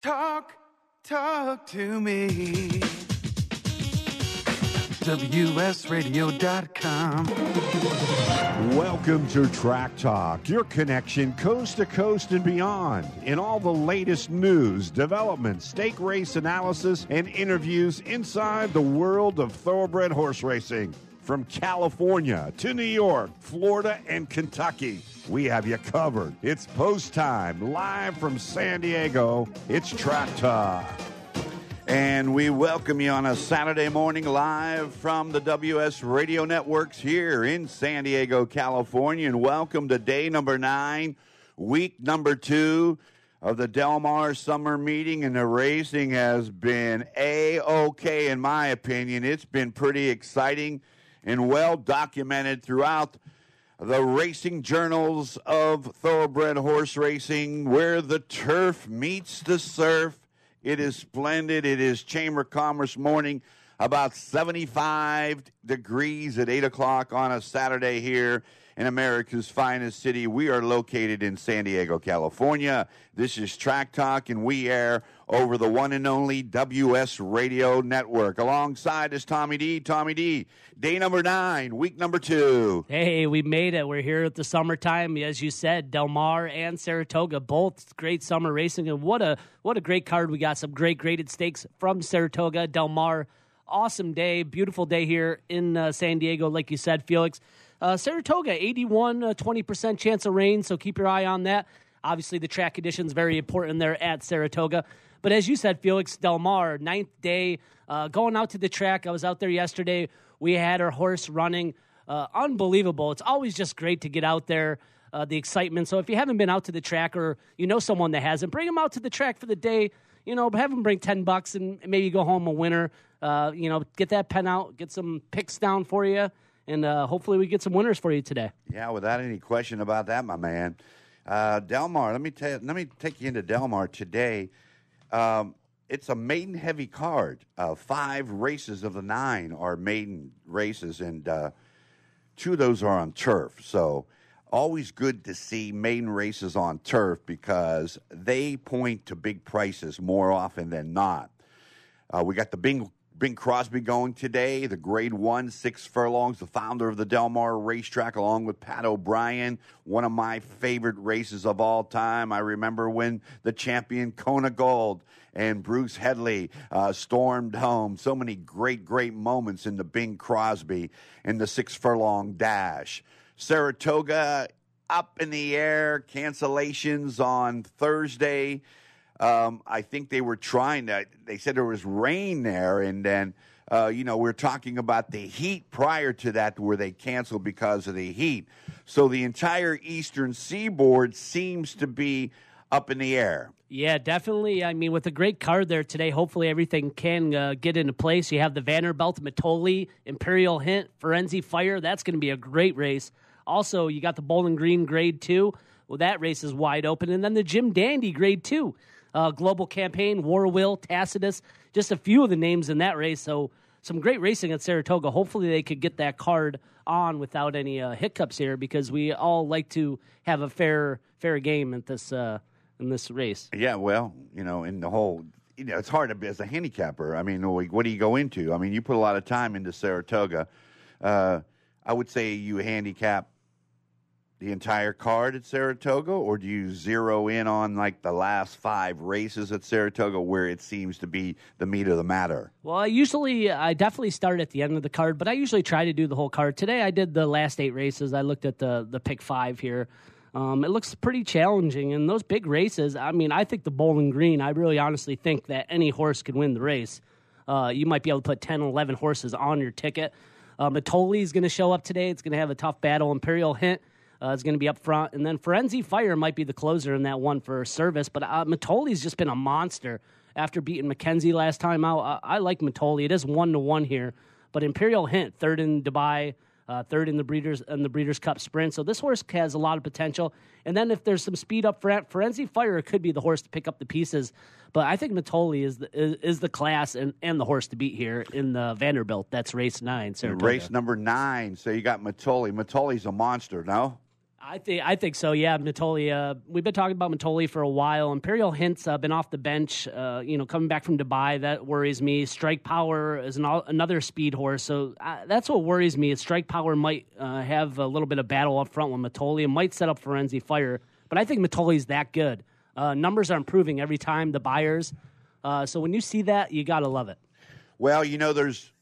Talk to me. WSRadio.com. Welcome to Track Talk, your connection coast to coast and beyond in all the latest news, developments, stake race analysis, and interviews inside the world of thoroughbred horse racing. From California to New York, Florida, and Kentucky, we have you covered. It's post time, live from San Diego. It's Track Talk. And we welcome you on a Saturday morning live from the WS Radio Networks here in San Diego, California. And welcome to day number 9, week number 2 of the Del Mar Summer Meeting. And the racing has been A-OK, in my opinion. It's been pretty exciting and well documented throughout the racing journals of thoroughbred horse racing, where the turf meets the surf. It is splendid. It is Chamber of Commerce morning, about 75 degrees at 8 o'clock on a Saturday here in America's finest city. We are located in San Diego, California. This is Track Talk, and we air over the one and only WS Radio Network. Alongside is Tommy D. Tommy D, day number 9, week number 2. Hey, we made it. We're here at the summertime. As you said, Del Mar and Saratoga, both great summer racing. And what a great card. We got some great graded stakes from Saratoga, Del Mar. Awesome day, beautiful day here in San Diego, like you said, Felix. Saratoga, 81, 20% chance of rain, so keep your eye on that. Obviously, the track conditions very important there at Saratoga. But as you said, Felix, Del Mar, 9th day, going out to the track. I was out there yesterday. We had our horse running. Unbelievable. It's always just great to get out there, the excitement. So if you haven't been out to the track or you know someone that hasn't, bring them out to the track for the day. You know, have them bring $10 and maybe go home a winner. Get that pen out, get some picks down for you. And hopefully we get some winners for you today. Yeah, without any question about that, my man. Del Mar, let me take you into Del Mar today. It's a maiden-heavy card. 5 races of the 9 are maiden races, and 2 of those are on turf. So always good to see maiden races on turf because they point to big prices more often than not. We got the Bing Crosby going today, the Grade 1, 6 furlongs, the founder of the Del Mar racetrack, along with Pat O'Brien, one of my favorite races of all time. I remember when the champion Kona Gold and Bruce Headley stormed home. So many great moments in the Bing Crosby and the 6 furlong dash. Saratoga up in the air, cancellations on Thursday. I think they were trying to, they said there was rain there, and then, we're talking about the heat prior to that where they canceled because of the heat. So the entire eastern seaboard seems to be up in the air. Yeah, definitely. I mean, with a great card there today, hopefully everything can get into place. You have the Vanderbilt, Matoli, Imperial Hint, Forenzi Fire. That's going to be a great race. Also, you got the Bowling Green Grade 2. Well, that race is wide open. And then the Jim Dandy Grade 2. Global Campaign, War Will, Tacitus, just a few of the names in that race. So some great racing at Saratoga. Hopefully they could get that card on without any hiccups here because we all like to have a fair game at this in this race. Yeah, well, in the whole, it's hard to be as a handicapper. I mean, what do you go into? I mean, you put a lot of time into Saratoga. I would say you handicap the entire card at Saratoga, or do you zero in on like the last 5 races at Saratoga where it seems to be the meat of the matter? Well, I definitely start at the end of the card, but I usually try to do the whole card. Today I did the last 8 races. I looked at the pick 5 here. It looks pretty challenging, and those big races, I mean, I think the Bowling Green, I really honestly think that any horse could win the race. You might be able to put 10, 11 horses on your ticket. Matoli is going to show up today. It's going to have a tough battle. Imperial Hint is going to be up front. And then Forenzi Fire might be the closer in that one for service. But Matoli's just been a monster after beating McKenzie last time out. I like Matoli. It is 1-1 here. But Imperial Hint, third in Dubai, third in the Breeders' Cup Sprint. So this horse has a lot of potential. And then if there's some speed up front, Forenzi Fire could be the horse to pick up the pieces. But I think Matoli is the class and the horse to beat here in the Vanderbilt. That's race 9. Saratoga. Race number 9. So you got Matoli. Matoli's a monster, no? I think so. Yeah, Mitoli. We've been talking about Mitoli for a while. Imperial Hint's been off the bench. Coming back from Dubai, that worries me. Strike Power is another speed horse, so that's what worries me. Is Strike Power might have a little bit of battle up front with Mitoli and might set up Firenze Fire. But I think Mitoli's that good. Numbers are improving every time. The Buyers. So when you see that, you gotta love it. Well, there's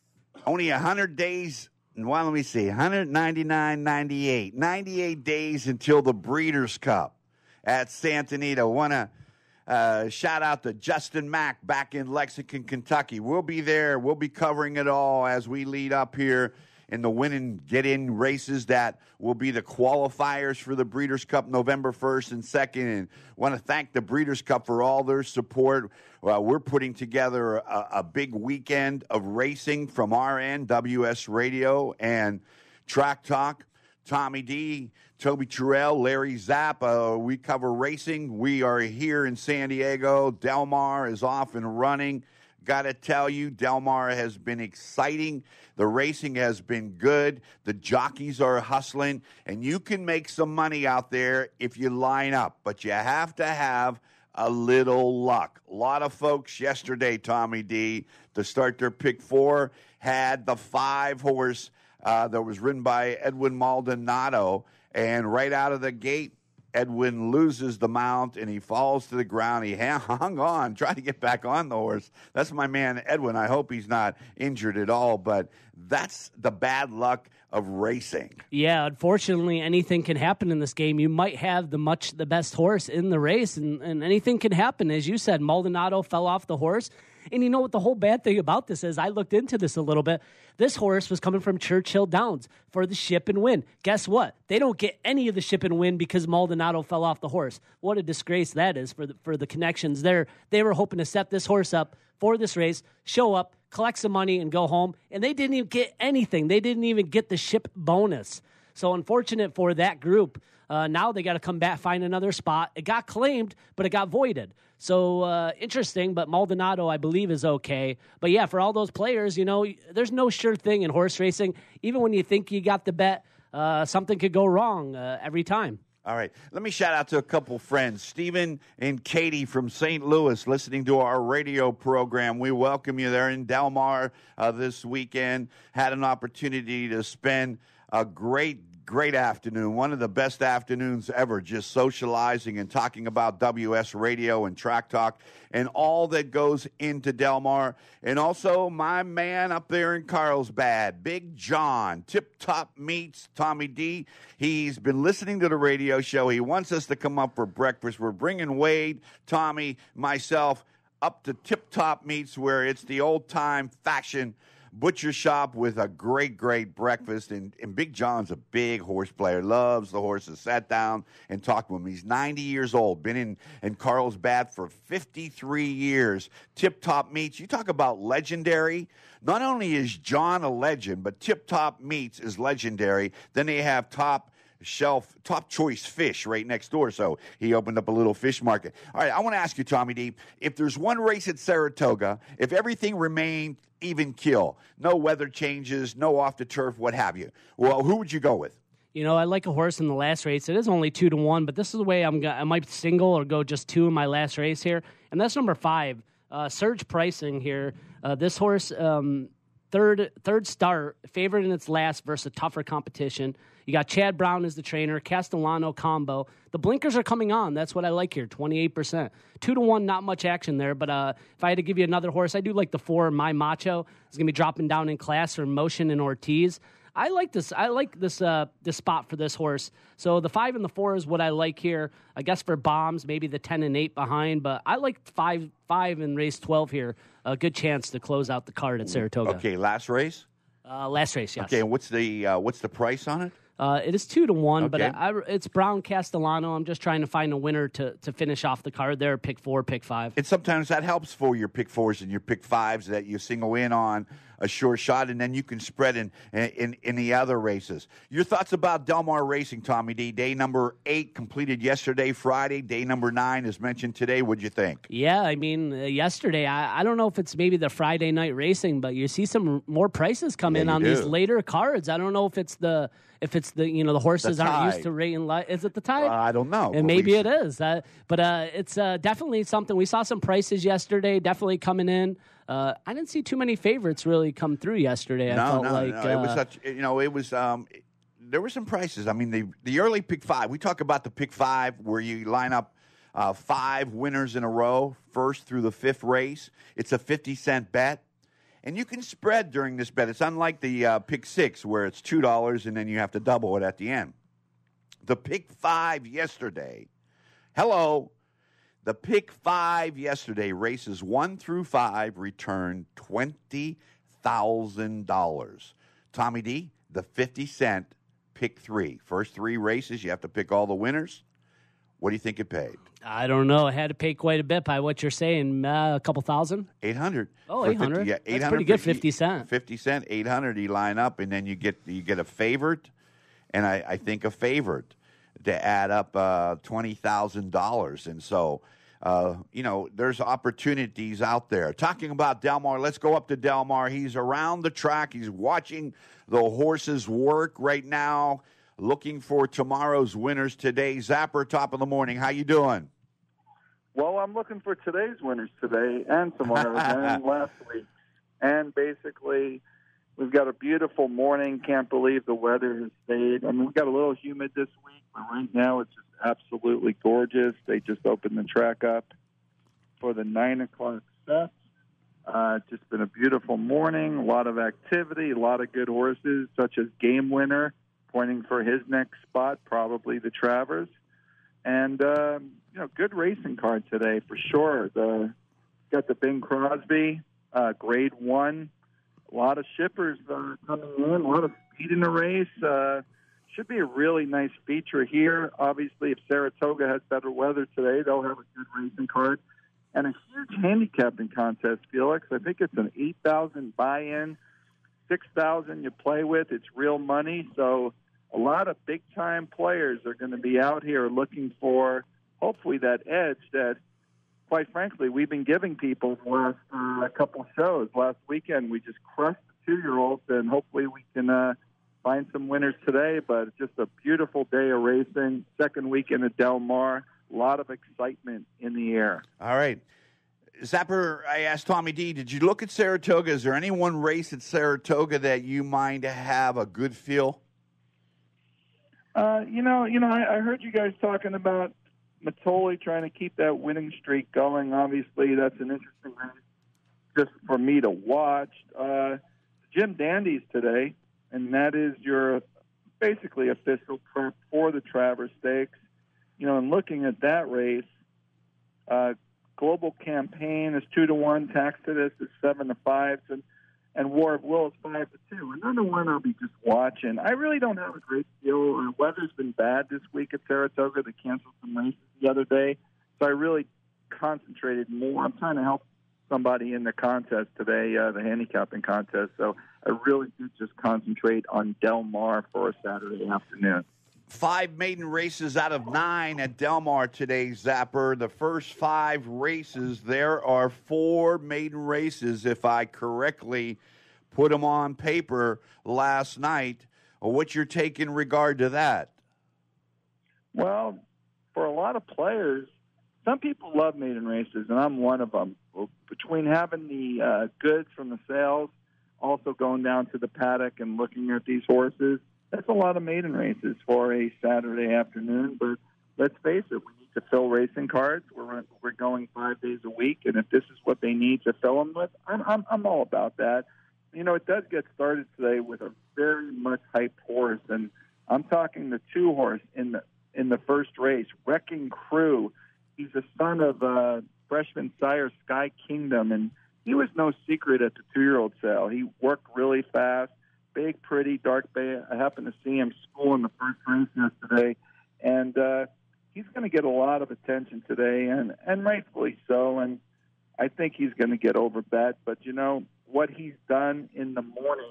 only 100 days. Well, let me see, 199, 98. 98 days until the Breeders' Cup at Santa Anita. Want to shout out to Justin Mack back in Lexington, Kentucky. We'll be there. We'll be covering it all as we lead up here in the win and get-in races that will be the qualifiers for the Breeders' Cup November 1st and 2nd. And want to thank the Breeders' Cup for all their support. We're putting together a big weekend of racing from our end, WS Radio and Track Talk. Tommy D, Toby Terrell, Larry Zapp. We cover racing. We are here in San Diego. Del Mar is off and running. Got to tell you, Del Mar has been exciting. The racing has been good. The jockeys are hustling. And you can make some money out there if you line up. But you have to have a little luck. A lot of folks yesterday, Tommy D, to start their pick 4, had the 5-horse that was ridden by Edwin Maldonado. And right out of the gate, Edwin loses the mount, and he falls to the ground. He hung on, tried to get back on the horse. That's my man, Edwin. I hope he's not injured at all, but that's the bad luck of racing. Yeah, unfortunately, anything can happen in this game. You might have the best horse in the race, and anything can happen. As you said, Maldonado fell off the horse. And you know what the whole bad thing about this is? I looked into this a little bit. This horse was coming from Churchill Downs for the Ship and Win. Guess what? They don't get any of the Ship and Win because Maldonado fell off the horse. What a disgrace that is for the connections there. They were hoping to set this horse up for this race, show up, collect some money, and go home. And they didn't even get anything. They didn't even get the ship bonus. So unfortunate for that group. Now they got to come back, find another spot. It got claimed, but it got voided. So interesting, but Maldonado, I believe, is okay. But yeah, for all those players, there's no sure thing in horse racing. Even when you think you got the bet, something could go wrong every time. All right. Let me shout out to a couple friends, Stephen and Katie from St. Louis, listening to our radio program. We welcome you there in Del Mar this weekend. Had an opportunity to spend a great afternoon, one of the best afternoons ever, just socializing and talking about WS Radio and Track Talk and all that goes into Del Mar. And also my man up there in Carlsbad, Big John, Tip Top Meats, Tommy D. He's been listening to the radio show. He wants us to come up for breakfast. We're bringing Wade, Tommy, myself up to Tip Top Meats, where it's the old-time fashion butcher shop with a great breakfast. And Big John's a big horse player, loves the horses. Sat down and talked to him. He's 90 years old, been in Carlsbad for 53 years. Tip Top Meats, you talk about legendary. Not only is John a legend, but Tip Top Meats is legendary. Then they have top choice fish right next door. So he opened up a little fish market. All right, I want to ask you, Tommy D, if there's one race at Saratoga, if everything remained even kill, no weather changes, no off the turf, what have you, well, who would you go with? I like a horse in the last race. It is only 2-1, but this is the way I might single or go just 2 in my last race here. And that's number 5, Surge Pricing here. This horse, third start, favored in its last versus a tougher competition. You got Chad Brown as the trainer, Castellano combo. The blinkers are coming on. That's what I like here, 28%. 2-1, not much action there. But if I had to give you another horse, I do like the 4, My Macho. It's going to be dropping down in class for Motion and Ortiz. I like this. I like this spot for this horse. So the 5 and the 4 is what I like here. I guess for bombs, maybe the 10 and 8 behind. But I like 5 and race 12 here. A good chance to close out the card at Saratoga. Okay, last race? Last race, yes. Okay, and what's the price on it? It is 2-1, okay. But it's Brown Castellano. I'm just trying to find a winner to finish off the card there. Pick 4, pick 5. And sometimes that helps for your pick 4s and your pick 5s that you single in on a sure shot, and then you can spread in the other races. Your thoughts about Del Mar Racing, Tommy D? Day number 8 completed yesterday, Friday. Day number 9 is mentioned today. What'd you think? Yeah, I mean, yesterday, I don't know if it's maybe the Friday night racing, but you see some more prices come in on these later cards. I don't know if it's the the horses aren't used to rating. Is it the tide? I don't know. And maybe it is. But it's definitely something. We saw some prices yesterday, definitely coming in. I didn't see too many favorites really come through yesterday. I felt like it was such. It was. There were some prices. I mean, the early pick 5. We talk about the pick 5 where you line up 5 winners in a row, first through the 5th race. It's a 50-cent bet. And you can spread during this bet. It's unlike the pick 6 where it's $2 and then you have to double it at the end. The pick 5 yesterday, the pick 5 yesterday, races 1 through 5, returned $20,000. Tommy D, the 50-cent pick 3. First 3 races, you have to pick all the winners. What do you think it paid? I don't know. It had to pay quite a bit by what you're saying. A couple thousand? 800. Oh, 800. Yeah, 800. That's pretty good. 50 cent. 50 cent, 800. You line up, and then you get a favorite, and I think a favorite to add up $20,000. And so, there's opportunities out there. Talking about Del Mar, let's go up to Del Mar. He's around the track. He's watching the horses work right now. Looking for tomorrow's winners today. Zapper, top of the morning. How you doing? Well, I'm looking for today's winners today and tomorrow's and last week. And basically, we've got a beautiful morning. Can't believe the weather has stayed. I mean, we've got a little humid this week, but right now it's just absolutely gorgeous. They just opened the track up for the 9 o'clock set. Just been a beautiful morning, a lot of activity, a lot of good horses, such as Game Winner, pointing for his next spot, probably the Travers. And, good racing card today for sure. Got the Bing Crosby, grade 1. A lot of shippers coming in, a lot of speed in the race. Should be a really nice feature here. Obviously, if Saratoga has better weather today, they'll have a good racing card. And a huge handicapping contest, Felix. I think it's an 8,000 buy-in, 6,000 you play with. It's real money. So a lot of big-time players are going to be out here looking for, hopefully, that edge that, quite frankly, we've been giving people the last couple shows. Last weekend, we just crushed the 2-year-olds, and hopefully we can find some winners today. But it's just a beautiful day of racing. Second weekend at Del Mar. A lot of excitement in the air. All right. Zapper, I asked Tommy D, did you look at Saratoga? Is there any one race at Saratoga that you might have a good feel? I heard you guys talking about Matoli trying to keep that winning streak going. Obviously, that's an interesting race just for me to watch. Jim Dandy's today, and that is your basically official prep for the Travers Stakes. And looking at that race, Global Campaign is 2-1, Tacitus is 7-5, and War of Will is 5-2. Another one I'll be just watching. I really don't have a great feel. Weather's been bad this week at Saratoga. They canceled some races the other day, so I really concentrated more. I'm trying to help somebody in the contest today, the handicapping contest. So I really did just concentrate on Del Mar for a Saturday afternoon. 5 maiden races out of 9 at Del Mar today, Zapper. The first 5 races, there are 4 maiden races, if I correctly put them on paper last night. What's your take in regard to that? Well, for a lot of players, some people love maiden races, and I'm one of them. Between having the goods from the sales, also going down to the paddock and looking at these horses, that's a lot of maiden races for a Saturday afternoon. But let's face it, we need to fill racing cards. We're going 5 days a week, and if this is what they need to fill them with, I'm all about that. It does get started today with a very much hyped horse, and I'm talking the 2-horse in the first race, Wrecking Crew. He's a son of freshman sire Sky Kingdom, and he was no secret at the 2-year-old sale. He worked really fast. Big, pretty, dark bay. I happened to see him schooling the first race yesterday, and he's going to get a lot of attention today, and rightfully so. And I think he's going to get over bet. But what he's done in the morning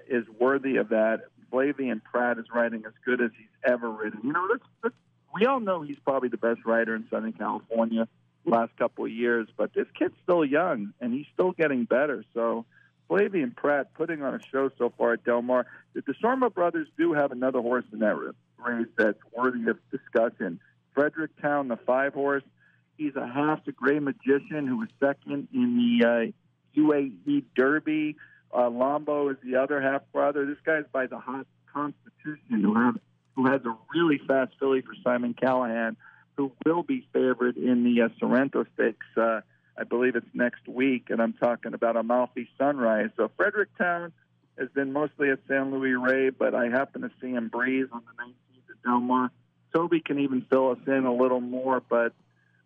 is worthy of that. Flavian Pratt is riding as good as he's ever ridden. We all know he's probably the best rider in Southern California the last couple of years, but this kid's still young, and he's still getting better. So Flavian Pratt putting on a show so far at Del Mar. The DeSorma brothers do have another horse in that race that's worthy of discussion. Fredericktown, the 5-horse. He's a half the Gray Magician who was second in the UAE Derby. Lombo is the other half brother. This guy's by the Hot Constitution, who has a really fast filly for Simon Callahan, who will be favored in the Sorrento Stakes. I believe it's next week, and I'm talking about Amalfi Sunrise. So Fredericktown has been mostly at San Luis Rey, but I happen to see him breeze on the 19th at Del Mar. Toby can even fill us in a little more, but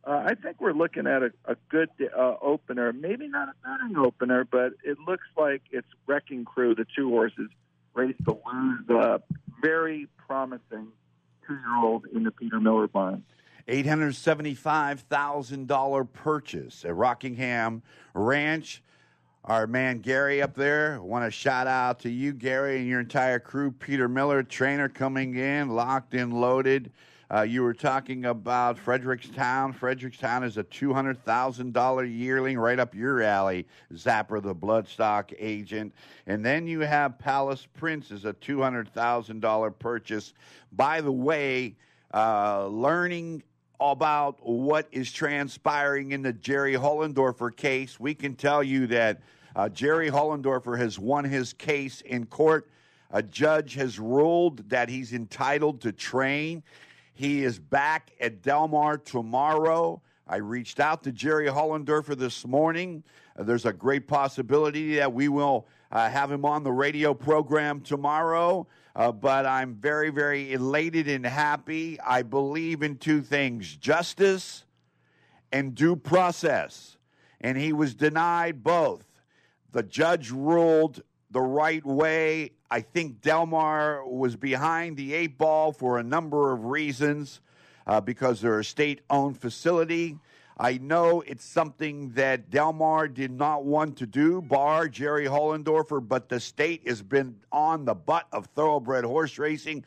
I think we're looking at a good opener. Maybe not a betting opener, but it looks like it's Wrecking Crew, the 2 horses, race to lose. Very promising 2-year-old in the Peter Miller barn. $875,000 purchase at Rockingham Ranch. Our man Gary up there, want to shout out to you, Gary, and your entire crew. Peter Miller, trainer, coming in, locked in, loaded. You were talking about Fredericktown. Fredericktown is a $200,000 yearling, right up your alley, Zapper, the bloodstock agent. And then you have Palace Prince is a $200,000 purchase. By the way, learning about what is transpiring in the Jerry Hollendorfer case, we can tell you that Jerry Hollendorfer has won his case in court. A judge has ruled that he's entitled to train. He is back at Del Mar tomorrow. I reached out to Jerry Hollendorfer this morning. There's a great possibility that we will have him on the radio program tomorrow. But I'm very, very elated and happy. I believe in 2 things, justice and due process. And he was denied both. The judge ruled the right way. I think Del Mar was behind the 8 ball for a number of reasons, because they're a state-owned facility. I know it's something that Del Mar did not want to do, bar Jerry Hollendorfer, but the state has been on the butt of thoroughbred horse racing,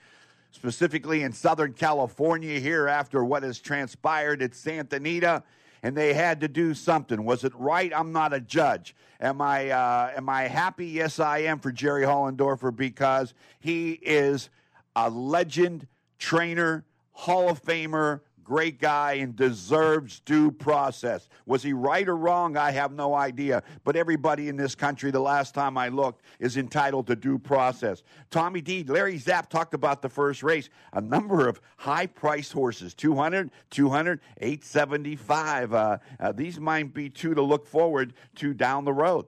specifically in Southern California here after what has transpired at Santa Anita, and they had to do something. Was it right? I'm not a judge. Am I happy? Yes, I am, for Jerry Hollendorfer, because he is a legend, trainer, Hall of Famer, great guy, and deserves due process. Was he right or wrong? I have no idea. But everybody in this country, the last time I looked, is entitled to due process. Tommy D, Larry Zapp talked about the first race. A number of high-priced horses, 200, 875. These might be 2 to look forward to down the road.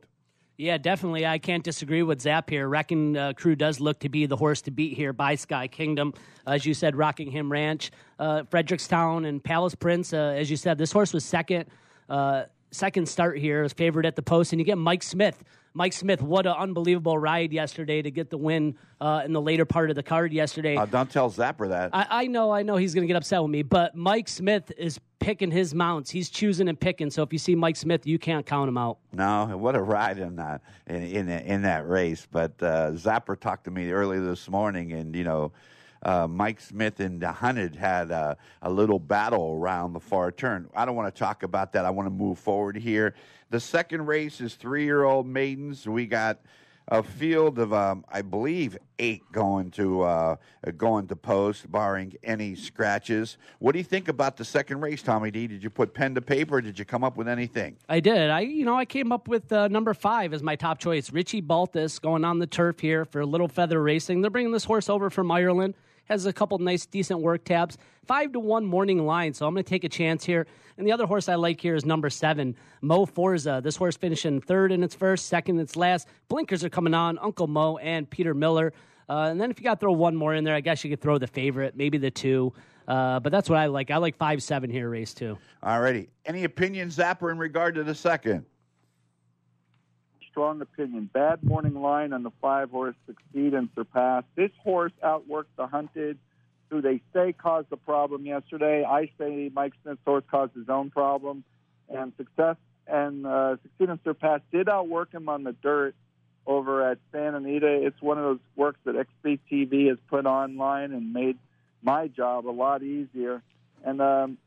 Yeah, definitely. I can't disagree with Zapp here. Wrecking Crew does look to be the horse to beat here by Sky Kingdom. As you said, Rockingham Ranch, Fredericktown, and Palace Prince. As you said, this horse was second start here, was favored at the post. And you get Mike Smith. Mike Smith, what an unbelievable ride yesterday to get the win in the later part of the card yesterday. Don't tell Zapper that. I know he's going to get upset with me, but Mike Smith is picking his mounts. He's choosing and picking. So if you see Mike Smith, you can't count him out. No, what a ride in that race. But Zapper talked to me early this morning, and Mike Smith and the Hunted had a little battle around the far turn. I don't want to talk about that. I want to move forward here. The second race is 3-year-old maidens. We got a field of, I believe, 8 going to post, barring any scratches. What do you think about the second race, Tommy D? Did you put pen to paper, or did you come up with anything? I did. I came up with number 5 as my top choice. Richie Baltus going on the turf here for Little Feather Racing. They're bringing this horse over from Ireland. Has a couple nice, decent work tabs. 5-1 morning line, so I'm going to take a chance here. And the other horse I like here is number 7, Mo Forza. This horse finishing 3rd in its first, 2nd in its last. Blinkers are coming on, Uncle Mo and Peter Miller. And then if you got to throw one more in there, I guess you could throw the favorite, maybe the 2. But that's what I like. I like 5-7 here, race 2. All righty. Any opinions, Zapper, in regard to the second? Strong opinion. Bad morning line on the 5-horse Succeed and Surpass. This horse outworked the Hunted, who they say caused the problem yesterday. I say Mike Smith's horse caused his own problem. And Success and Succeed and Surpass did outwork him on the dirt over at Santa Anita. It's one of those works that XP TV has put online and made my job a lot easier. And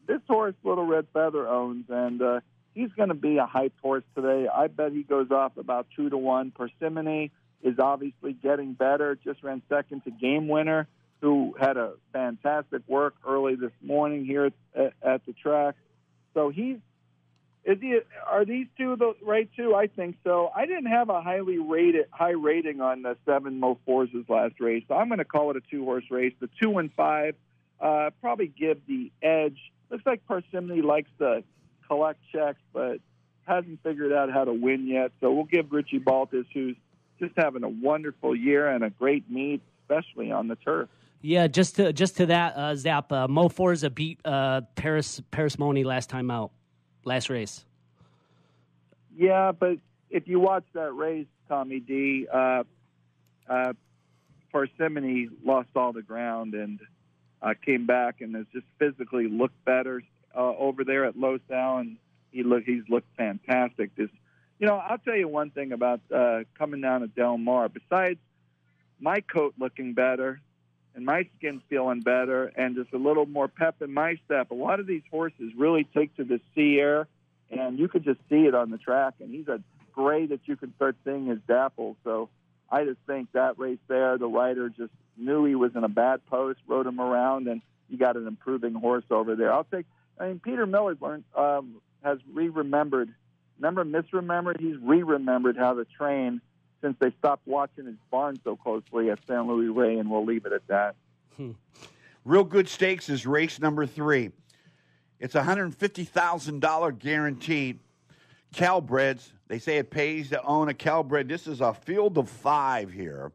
this horse, Little Red Feather owns, and he's going to be a hyped horse today. I bet he goes off about 2-1. Persimmon is obviously getting better. Just ran second to Game Winner, who had a fantastic work early this morning here at the track. So are these two the right two? I think so. I didn't have a high rating on the 7 Mo Forces last race, so I'm going to call it a 2-horse race. The 2 and 5 probably give the edge. Looks like Persimmon likes to collect checks, but hasn't figured out how to win yet. So we'll give Richie Baltus, who's just having a wonderful year and a great meet, especially on the turf. Yeah, just to that, Zap, Mo Forza beat Paris Money last race. Yeah, but if you watch that race, Tommy D, Parsimony lost all the ground and came back and has just physically looked better over there at Losal, and he's looked fantastic. I'll tell you one thing about coming down to Del Mar. Besides my coat looking better and my skin feeling better and just a little more pep in my step, a lot of these horses really take to the sea air, and you could just see it on the track. And he's a gray that you can start seeing his dapple. So I just think that race there, the rider just knew he was in a bad post, rode him around, and you got an improving horse over there. Peter Miller has misremembered. He's re-remembered how to train since they stopped watching his barn so closely at San Luis Rey, and we'll leave it at that. Real Good Stakes is race number 3. It's $150,000 guaranteed. Calbreds, they say it pays to own a Calbred. This is a field of 5 here,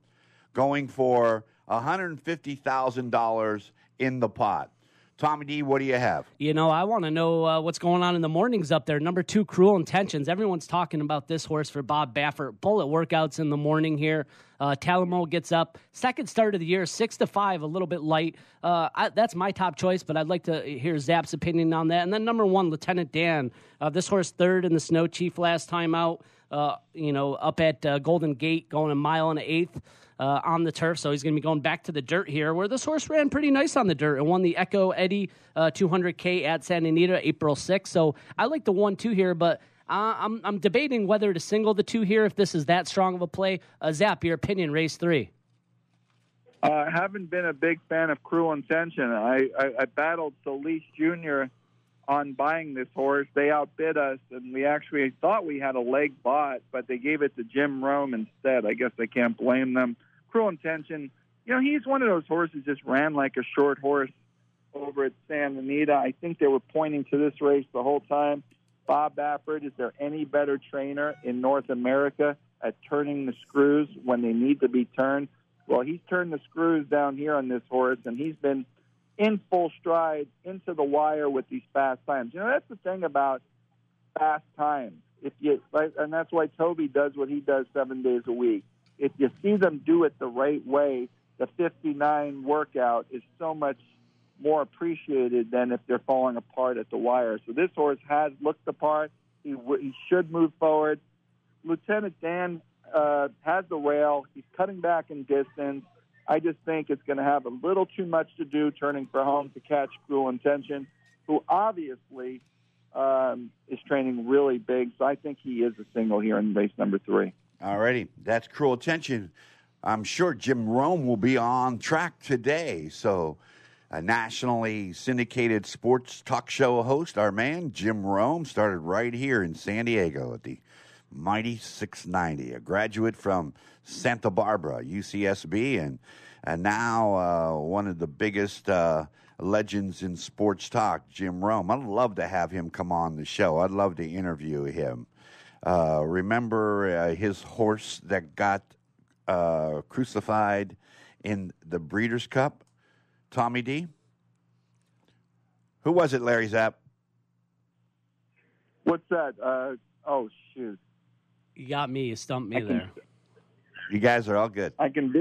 going for $150,000 in the pot. Tommy D, what do you have? I want to know what's going on in the mornings up there. Number 2, Cruel Intentions. Everyone's talking about this horse for Bob Baffert. Bullet workouts in the morning here. Talamo gets up. Second start of the year, 6-5, a little bit light. That's my top choice, but I'd like to hear Zap's opinion on that. And then number 1, Lieutenant Dan. This horse third in the Snow Chief last time out. Up at Golden Gate, going 1 mile and 1/8. On the turf, so he's going to be going back to the dirt here, where this horse ran pretty nice on the dirt and won the Echo Eddie 200K at Santa Anita April 6th. So I like the 1-2 here, but I'm debating whether to single the 2 here if this is that strong of a play. Zap, your opinion, race 3. I haven't been a big fan of Cruel Intention. I battled Solis Jr. on buying this horse. They outbid us, and we actually thought we had a leg bought, but they gave it to Jim Rome instead. I guess I can't blame them. Cruel Intention, he's one of those horses just ran like a short horse over at Santa Anita. I think they were pointing to this race the whole time. Bob Baffert, is there any better trainer in North America at turning the screws when they need to be turned? Well, he's turned the screws down here on this horse, and he's been in full stride into the wire with these fast times. That's the thing about fast times. And that's why Toby does what he does 7 days a week. If you see them do it the right way, the 59 workout is so much more appreciated than if they're falling apart at the wire. So this horse has looked the part. He should move forward. Lieutenant Dan has the rail. He's cutting back in distance. I just think it's going to have a little too much to do turning for home to catch Cruel Intention, who obviously is training really big. So I think he is a single here in race number 3. All righty. That's Cruel Intention. I'm sure Jim Rome will be on track today. So a nationally syndicated sports talk show host, our man Jim Rome, started right here in San Diego at the Mighty 690, a graduate from Santa Barbara, UCSB, and now one of the biggest legends in sports talk, Jim Rome. I'd love to have him come on the show. I'd love to interview him. Remember his horse that got crucified in the Breeders' Cup, Tommy D? Who was it, Larry Zapp? What's that? Oh, shoot. You got me. You stumped me there. You guys are all good. I can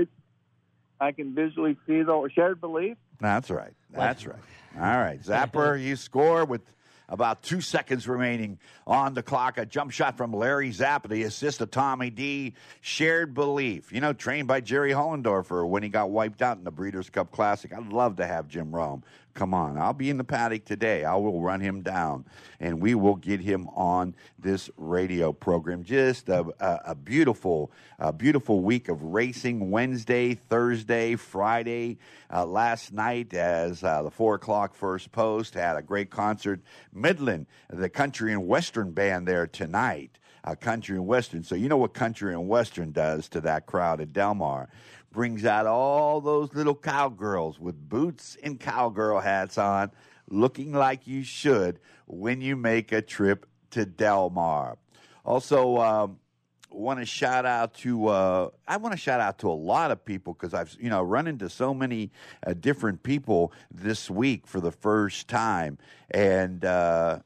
visually see the Shared Belief. That's right. That's right. All right. Zapper, you score with About 2 seconds remaining on the clock. A jump shot from Larry Zapp, the assist of Tommy D. Shared Belief, trained by Jerry Hollendorfer when he got wiped out in the Breeders' Cup Classic. I'd love to have Jim Rome. Come on, I'll be in the paddock today. I will run him down, and we will get him on this radio program. Just a beautiful week of racing. Wednesday, Thursday, Friday. Last night, as the 4 o'clock first post, had a great concert. Midland, the country and western band there tonight. Country and western. So you know what country and western does to that crowd at Del Mar. Brings out all those little cowgirls with boots and cowgirl hats on, looking like you should when you make a trip to Del Mar. Also, want to shout out to a lot of people because I've run into so many different people this week for the first time, and I'll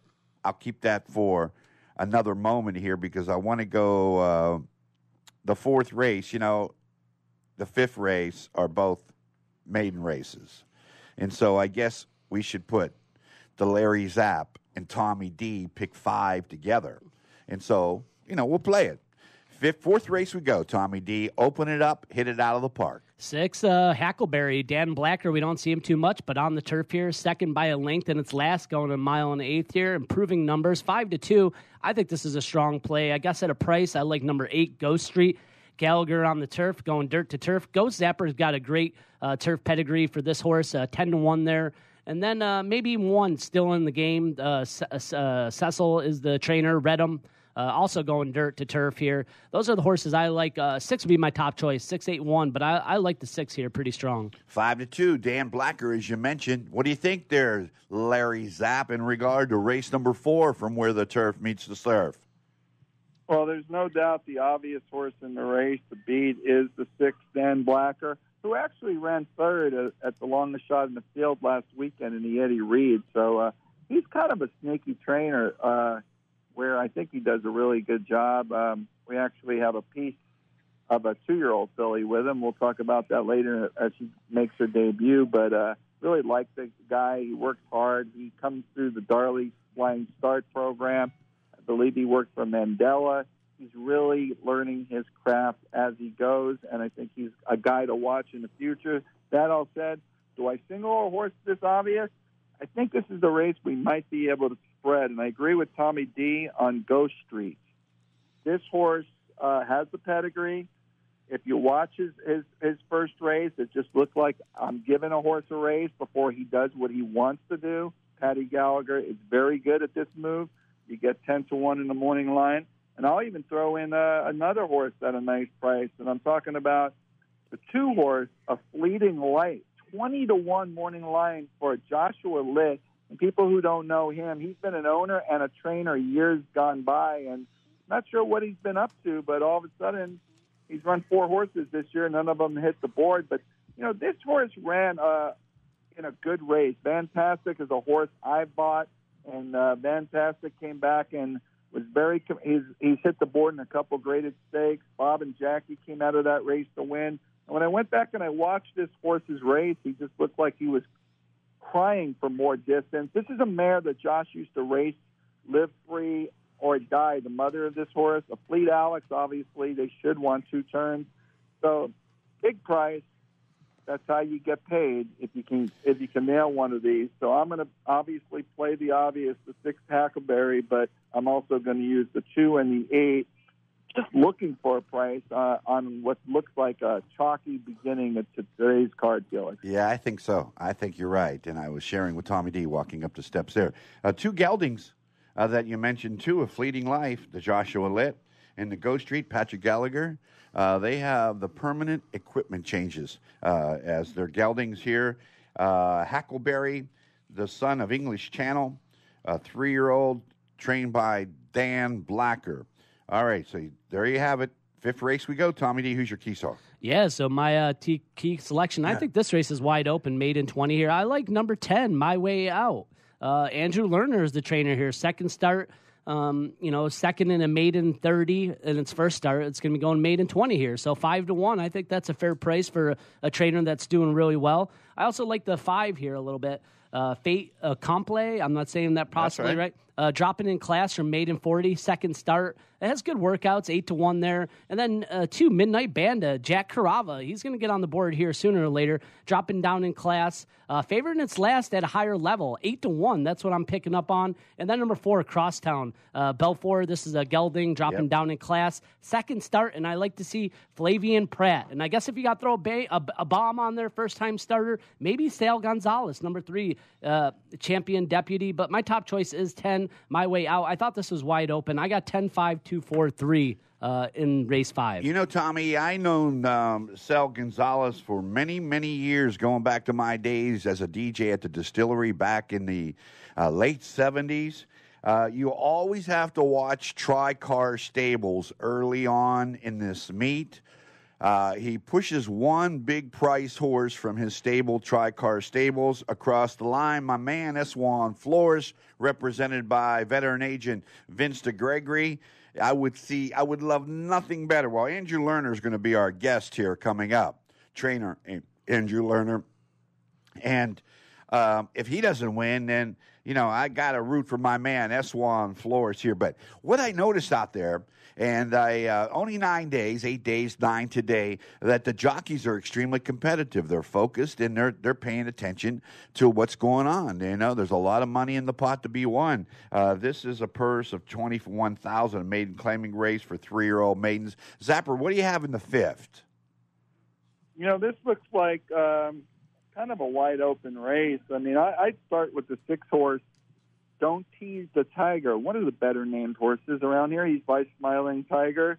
keep that for another moment here because I want to go the fourth race. The fifth race are both maiden races. And so I guess we should put the Larry Zapp and Tommy D pick 5 together. And so, we'll play it. Fourth race we go, Tommy D. Open it up, hit it out of the park. 6, Hackleberry. Dan Blacker, we don't see him too much, but on the turf here, second by a length in its last, going 1 mile and 1/8 here, improving numbers, 5-2. I think this is a strong play. I guess at a price, I like number 8, Ghost Street. Gallagher on the turf, going dirt to turf. Ghost Zapper's got a great turf pedigree for this horse, 10-1 there. And then maybe one still in the game. Cecil is the trainer, Redham, also going dirt to turf here. Those are the horses I like. 6 would be my top choice, 6-8-1, but I like the 6 here pretty strong. 5-2, Dan Blacker, as you mentioned. What do you think there, Larry Zapp, in regard to race number 4 from where the turf meets the surf? Well, there's no doubt the obvious horse in the race to beat is the 6, Dan Blacker, who actually ran third at the longest shot in the field last weekend in the Eddie Reed. So he's kind of a sneaky trainer where I think he does a really good job. We actually have a piece of a 2-year-old filly with him. We'll talk about that later as she makes her debut. But really like the guy. He works hard. He comes through the Darley Flying Start program. I believe he worked for Mandela. He's really learning his craft as he goes, and I think he's a guy to watch in the future. That all said, do I single a horse this obvious? I think this is the race we might be able to spread, and I agree with Tommy D on Ghost Street. This horse has the pedigree. If you watch his first race, it just looked like I'm giving a horse a race before he does what he wants to do. Patty Gallagher is very good at this move. You get 10-1 in the morning line. And I'll even throw in another horse at a nice price. And I'm talking about the 2 horse, A Fleeting Light, 20-1 morning line for Joshua Litt. And people who don't know him, he's been an owner and a trainer years gone by. And not sure what he's been up to, but all of a sudden he's run 4 horses this year. None of them hit the board. But, this horse ran in a good race. Fantastic is a horse I bought. And Fantastic came back and was he's hit the board in a couple graded stakes. Bob and Jackie came out of that race to win. And when I went back and I watched this horse's race, he just looked like he was crying for more distance. This is a mare that Josh used to race, Live Free or Die, the mother of this horse. A Fleet Alex, obviously, they should want 2 turns. So big price. That's how you get paid if you can nail one of these. So I'm going to obviously play the obvious, the 6 Hackleberry, but I'm also going to use the 2 and the 8, just looking for a price on what looks like a chalky beginning of today's card, Felix. Yeah, I think so. I think you're right. And I was sharing with Tommy D walking up the steps there. 2 geldings that you mentioned, too, A Fleeting Life, the Joshua Litt, and the Ghost Street, Patrick Gallagher. They have the permanent equipment changes as their geldings here. Hackleberry, the son of English Channel, a 3-year-old trained by Dan Blacker. All right, so there you have it. 5th race we go. Tommy D, who's your key star? Yeah, so my key selection, I think this race is wide open, maiden 20 here. I like number 10, My Way Out. Andrew Lerner is the trainer here. Second start. Second in a maiden 30 in its first start. It's going to be going maiden 20 here. So 5-1. I think that's a fair price for a trainer that's doing really well. I also like the 5 here a little bit. Fate Comple. I'm not saying that possibly right. Dropping in class from Maiden 40, second start. It has good workouts, 8-1 there. And then 2, Midnight Banda, Jack Carava. He's going to get on the board here sooner or later, dropping down in class. Favored in its last at a higher level, 8-1. That's what I'm picking up on. And then number 4, Crosstown. Belfort, this is a gelding, dropping down in class. Second start, and I like to see Flavian Pratt. And I guess if you got to throw a bomb on there, first-time starter, maybe Sale Gonzalez, number 3, champion deputy. But my top choice is 10, My Way Out. I thought this was wide open. I got 10-5, 2-4-3 in race 5. You know, Tommy, I known Sal Gonzalez for many, many years, going back to my days as a DJ at the distillery back in the late 70s. You always have to watch Tri-Car Stables early on in this meet. He pushes one big price horse from his stable, Tri-Car Stables, across the line. My man, Eswan Flores, represented by veteran agent Vince DeGregory. I would love nothing better. Well, Andrew Lerner is going to be our guest here coming up, trainer Andrew Lerner. And if he doesn't win, then, you know, I got to root for my man, Eswan Flores here. But what I noticed out there, and I only 9 days, 8 days, 9 today, that the jockeys are extremely competitive. They're focused, and they're paying attention to what's going on. You know, there's a lot of money in the pot to be won. This is a purse of $21,000, a maiden claiming race for 3-year-old maidens. Zapper, what do you have in the 5th? You know, this looks like kind of a wide open race. I mean, I'd start with the 6-horse, Don't Tease the Tiger, one of the better named horses around here. He's by Smiling Tiger.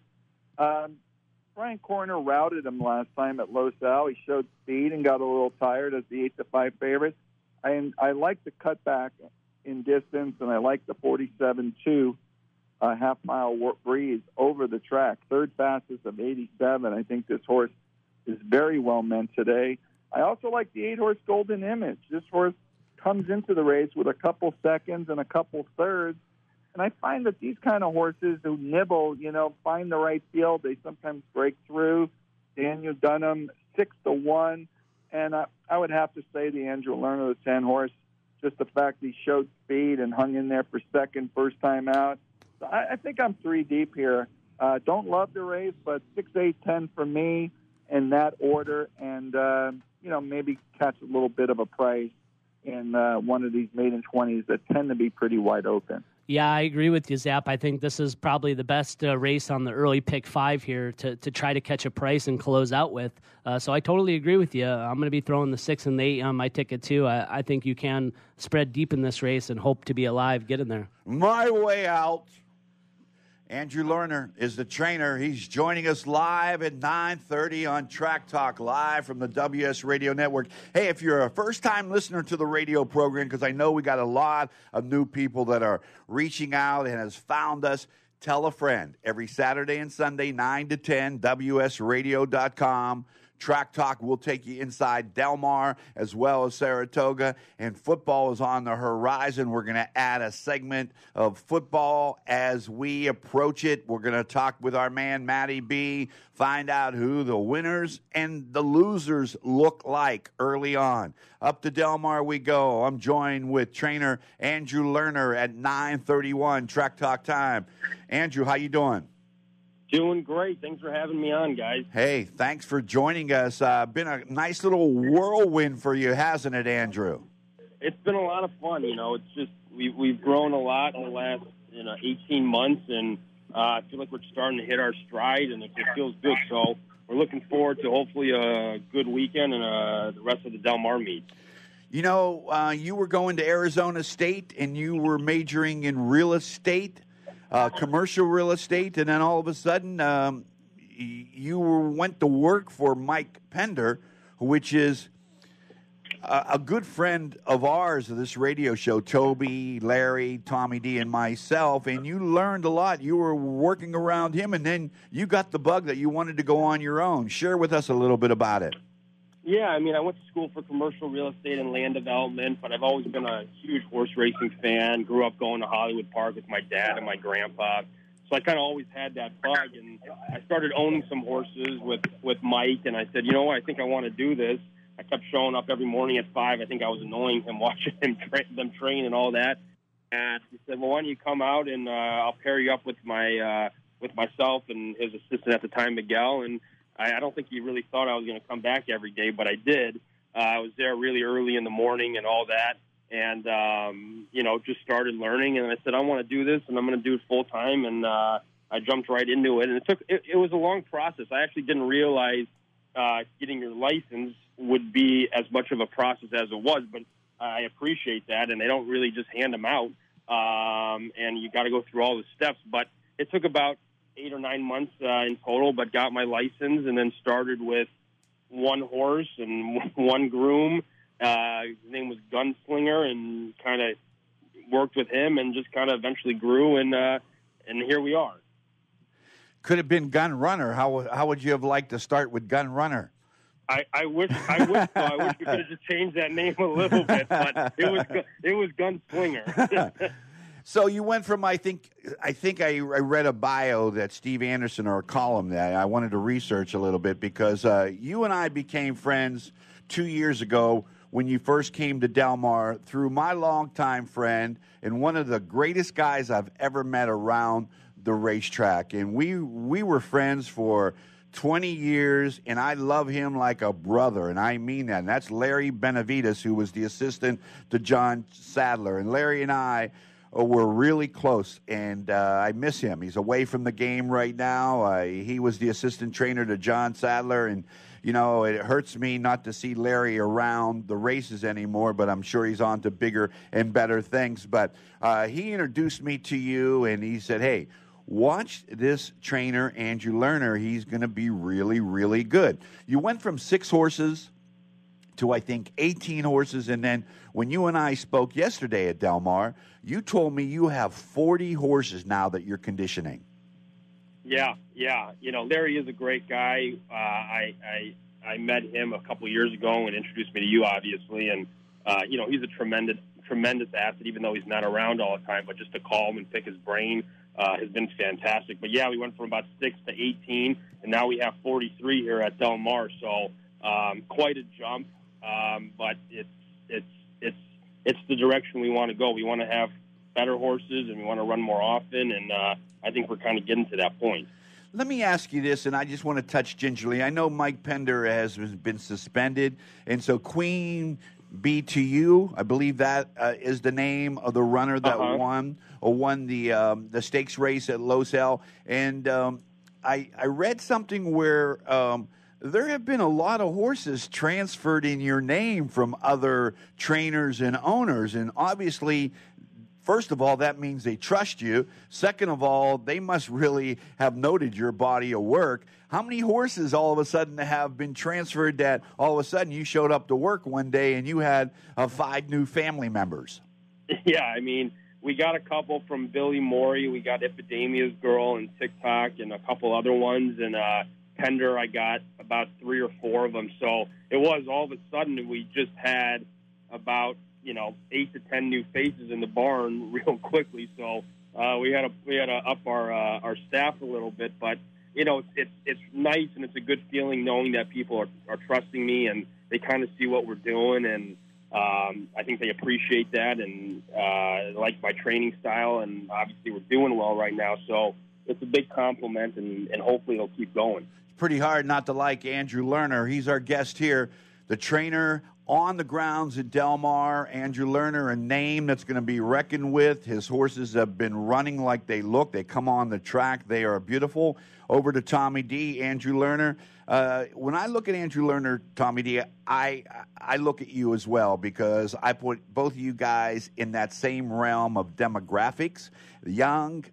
Brian Corner routed him last time at Los Al. He showed speed and got a little tired as the 8-5 favorite. I like the cutback in distance, and I like the 47-2 half-mile breeze over the track. Third fastest of 87. I think this horse is very well meant today. I also like the 8-horse Golden Image. This horse comes into the race with a couple seconds and a couple thirds. And I find that these kind of horses who nibble, you know, find the right field, they sometimes break through. Daniel Dunham, 6-1. And I would have to say the Andrew Lerner, the 10-horse, just the fact he showed speed and hung in there for second, first time out. So I think I'm 3 deep here. Don't love the race, but 6, 8, 10 for me in that order. And, you know, maybe catch a little bit of a price in one of these maiden 20s that tend to be pretty wide open. Yeah, I agree with you, Zap. I think this is probably the best race on the early pick 5 here to try to catch a price and close out with. So I totally agree with you. I'm going to be throwing the 6 and the 8 on my ticket, too. I think you can spread deep in this race and hope to be alive getting there. My Way Out. Andrew Lerner is the trainer. He's joining us live at 9:30 on Track Talk, live from the WS Radio Network. Hey, if you're a first-time listener to the radio program, because I know we got a lot of new people that are reaching out and has found us, tell a friend. Every Saturday and Sunday, 9 to 10, WSRadio.com. Track Talk will take you inside Del Mar as well as Saratoga, and football is on the horizon. We're going to add a segment of football as we approach it. We're going to talk with our man, Matty B, find out who the winners and the losers look like early on. Up to Del Mar we go. I'm joined with trainer Andrew Lerner at 9:31 Track Talk time. Andrew, how you doing? Doing great. Thanks for having me on, guys. Hey, thanks for joining us. Been a nice little whirlwind for you, hasn't it, Andrew? It's been a lot of fun. You know, it's just we've grown a lot in the last 18 months, and I feel like we're starting to hit our stride, and it feels good. So we're looking forward to hopefully a good weekend and the rest of the Del Mar meet. You know, you were going to Arizona State, and you were majoring in real estate. Commercial real estate, and then all of a sudden you went to work for Mike Pender, which is a good friend of ours of this radio show, Toby, Larry, Tommy D, and myself, and you learned a lot. You were working around him, and then you got the bug that you wanted to go on your own. Share with us a little bit about it. Yeah, I mean, I went to school for commercial real estate and land development, but I've always been a huge horse racing fan. Grew up going to Hollywood Park with my dad and my grandpa. So I kind of always had that bug, and I started owning some horses with Mike, and I said, you know what, I think I want to do this. I kept showing up every morning at 5. I think I was annoying him, watching them train and all that. And he said, well, why don't you come out and I'll pair you up with myself and his assistant at the time, Miguel. And I don't think he really thought I was going to come back every day, but I did. I was there really early in the morning and all that. And, just started learning. And I said, I want to do this, and I'm going to do it full time. And I jumped right into it. And it was a long process. I actually didn't realize getting your license would be as much of a process as it was, but I appreciate that. And they don't really just hand them out. And you got to go through all the steps. But it took about 8 or 9 months in total, but got my license and then started with one horse and one groom. His name was Gunslinger, and kind of worked with him and just kind of eventually grew, and here we are. Could have been Gun Runner. How would you have liked to start with Gun Runner? I wish so. I wish we could have just changed that name a little bit, but it was Gunslinger. So you went from, I think I read a bio that Steve Anderson, or a column that I wanted to research a little bit, because you and I became friends 2 years ago when you first came to Del Mar through my longtime friend and one of the greatest guys I've ever met around the racetrack. And we were friends for 20 years, and I love him like a brother, and I mean that. And that's Larry Benavides, who was the assistant to John Sadler. And Larry and I were really close, and I miss him. He's away from the game right now. He was the assistant trainer to John Sadler, and it hurts me not to see Larry around the races anymore, but I'm sure he's on to bigger and better things. But he introduced me to you, and he said, hey, watch this trainer, Andrew Lerner. He's going to be really, really good. You went from 6 horses to, I think, 18 horses, and then when you and I spoke yesterday at Del Mar, you told me you have 40 horses now that you're conditioning. Yeah. Larry is a great guy. I met him a couple of years ago and introduced me to you, obviously. And, he's a tremendous asset, even though he's not around all the time. But just to call him and pick his brain has been fantastic. But, yeah, we went from about 6 to 18, and now we have 43 here at Del Mar. So quite a jump, but it's the direction we want to go. We want to have better horses, and we want to run more often, and I think we're kind of getting to that point. Let me ask you this, and I just want to touch gingerly. I know Mike Pender has been suspended, and so Queen Be To You, I believe that is the name of the runner that won the stakes race at Los El. And I read something where there have been a lot of horses transferred in your name from other trainers and owners, and obviously, first of all, that means they trust you. Second of all, they must really have noted your body of work. How many horses all of a sudden have been transferred that all of a sudden you showed up to work one day and you had 5 new family members? Yeah, I mean, we got a couple from Billy Morey. We got Epidemia's Girl and TikTok and a couple other ones. And Pender, I got about 3 or 4 of them. So it was all of a sudden we just had about 8 to 10 new faces in the barn real quickly. So we had to up our staff a little bit, but it's nice, and it's a good feeling knowing that people are trusting me, and they kind of see what we're doing, and I think they appreciate that and like my training style, and obviously we're doing well right now. So it's a big compliment, and hopefully it'll keep going. It's pretty hard not to like Andrew Lerner. He's our guest here, the trainer on the grounds at Del Mar. Andrew Lerner, a name that's going to be reckoned with. His horses have been running like they look. They come on the track. They are beautiful. Over to Tommy D, Andrew Lerner. When I look at Andrew Lerner, Tommy D, I look at you as well, because I put both of you guys in that same realm of demographics. Young,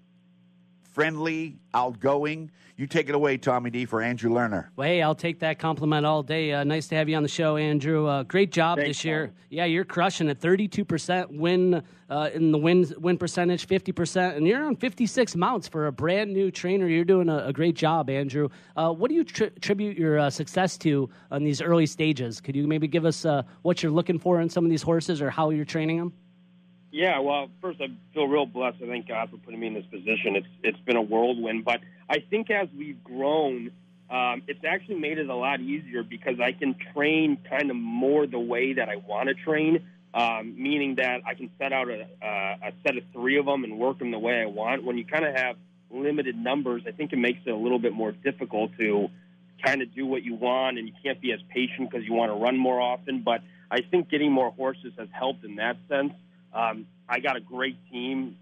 friendly, outgoing. You take it away, Tommy D, for Andrew Lerner. Well, hey, I'll take that compliment all day. Nice to have you on the show, Andrew. Great job this year. Tom. Yeah, you're crushing it. 32% win in the win percentage, 50%, and you're on 56 mounts for a brand new trainer. You're doing a great job, Andrew. What do you attribute your success to on these early stages? Could you maybe give us what you're looking for in some of these horses, or how you're training them? Yeah, well, first, I feel real blessed. I thank God for putting me in this position. It's been a whirlwind, but I think as we've grown, it's actually made it a lot easier because I can train kind of more the way that I want to train, meaning that I can set out a set of 3 of them and work them the way I want. When you kind of have limited numbers, I think it makes it a little bit more difficult to kind of do what you want, and you can't be as patient because you want to run more often. But I think getting more horses has helped in that sense. I got a great team,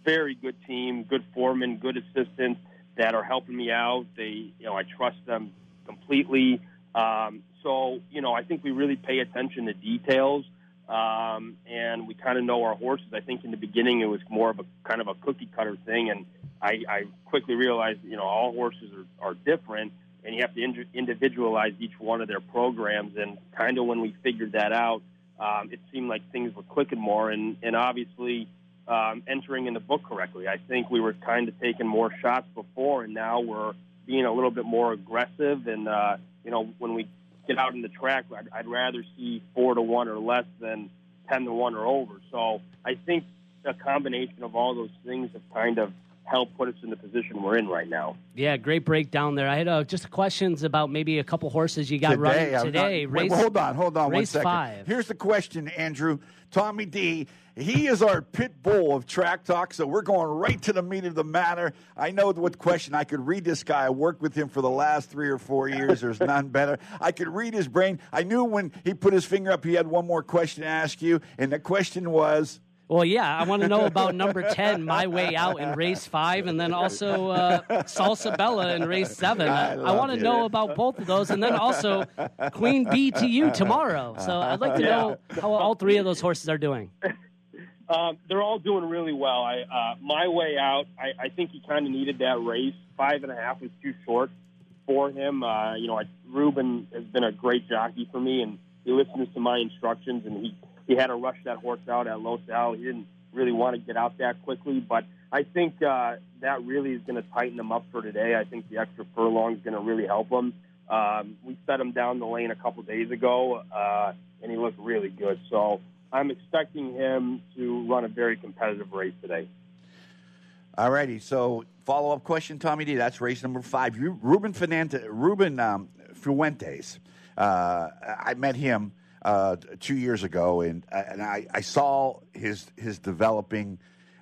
very good team, good foremen, good assistants that are helping me out. I trust them completely. So, I think we really pay attention to details, and we kind of know our horses. I think in the beginning it was more of a kind of a cookie cutter thing, and I quickly realized, all horses are different, and you have to individualize each one of their programs. And kind of when we figured that out, it seemed like things were clicking more, and obviously entering in the book correctly. I think we were kind of taking more shots before, and now we're being a little bit more aggressive. And, when we get out in the track, I'd rather see 4-1 or less than 10-1 or over. So I think a combination of all those things have kind of helped put us in the position we're in right now. Yeah, great breakdown there. I had just questions about maybe a couple horses you got running today. Hold on race 1 second. 5. Here's the question, Andrew. Tommy D, he is our pit bull of Track Talk, so we're going right to the meat of the matter. I know what question. I could read this guy. I worked with him for the last 3 or 4 years. There's none better. I could read his brain. I knew when he put his finger up, he had one more question to ask you, and the question was... Well, yeah, I want to know about number 10, My Way Out in race 5, and then also Salsa Bella in race 7. I want to know about both of those, and then also Queen Bee to You tomorrow. So I'd like to know how all 3 of those horses are doing. They're all doing really well. My Way Out, I think he kind of needed that race. 5.5 was too short for him. Ruben has been a great jockey for me, and he listens to my instructions, and he had to rush that horse out at Los Al. He didn't really want to get out that quickly, but I think that really is going to tighten him up for today. I think the extra furlong is going to really help him. We set him down the lane a couple days ago, and he looked really good. So I'm expecting him to run a very competitive race today. All righty. So follow-up question, Tommy D. That's race number 5. Ruben Fuentes. I met him 2 years ago, and I saw his developing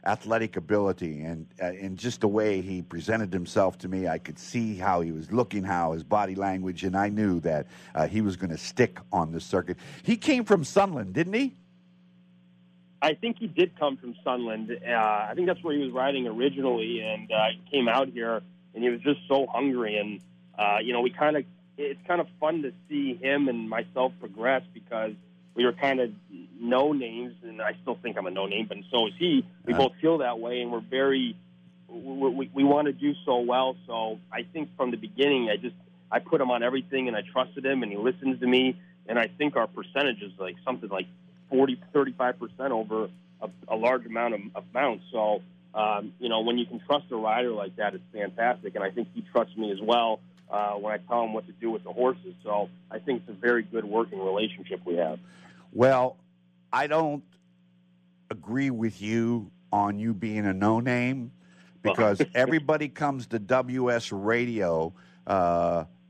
athletic ability, and just the way he presented himself to me. I could see how he was looking, how his body language, and I knew that he was going to stick on the circuit. He came from Sunland, didn't he? I think he did come from Sunland. I think that's where he was riding originally, and he came out here, and he was just so hungry. And it's kind of fun to see him and myself progress because we were kind of no names, and I still think I'm a no name, but so is he. We both feel that way, and we want to do so well. So I think from the beginning, I put him on everything, and I trusted him, and he listens to me. And I think our percentage is like something like 35% over a large amount of mounts. So, when you can trust a rider like that, it's fantastic. And I think he trusts me as well when I tell him what to do with the horses. So I think it's a very good working relationship we have. Well, I don't agree with you on you being a no-name because everybody comes to WS Radio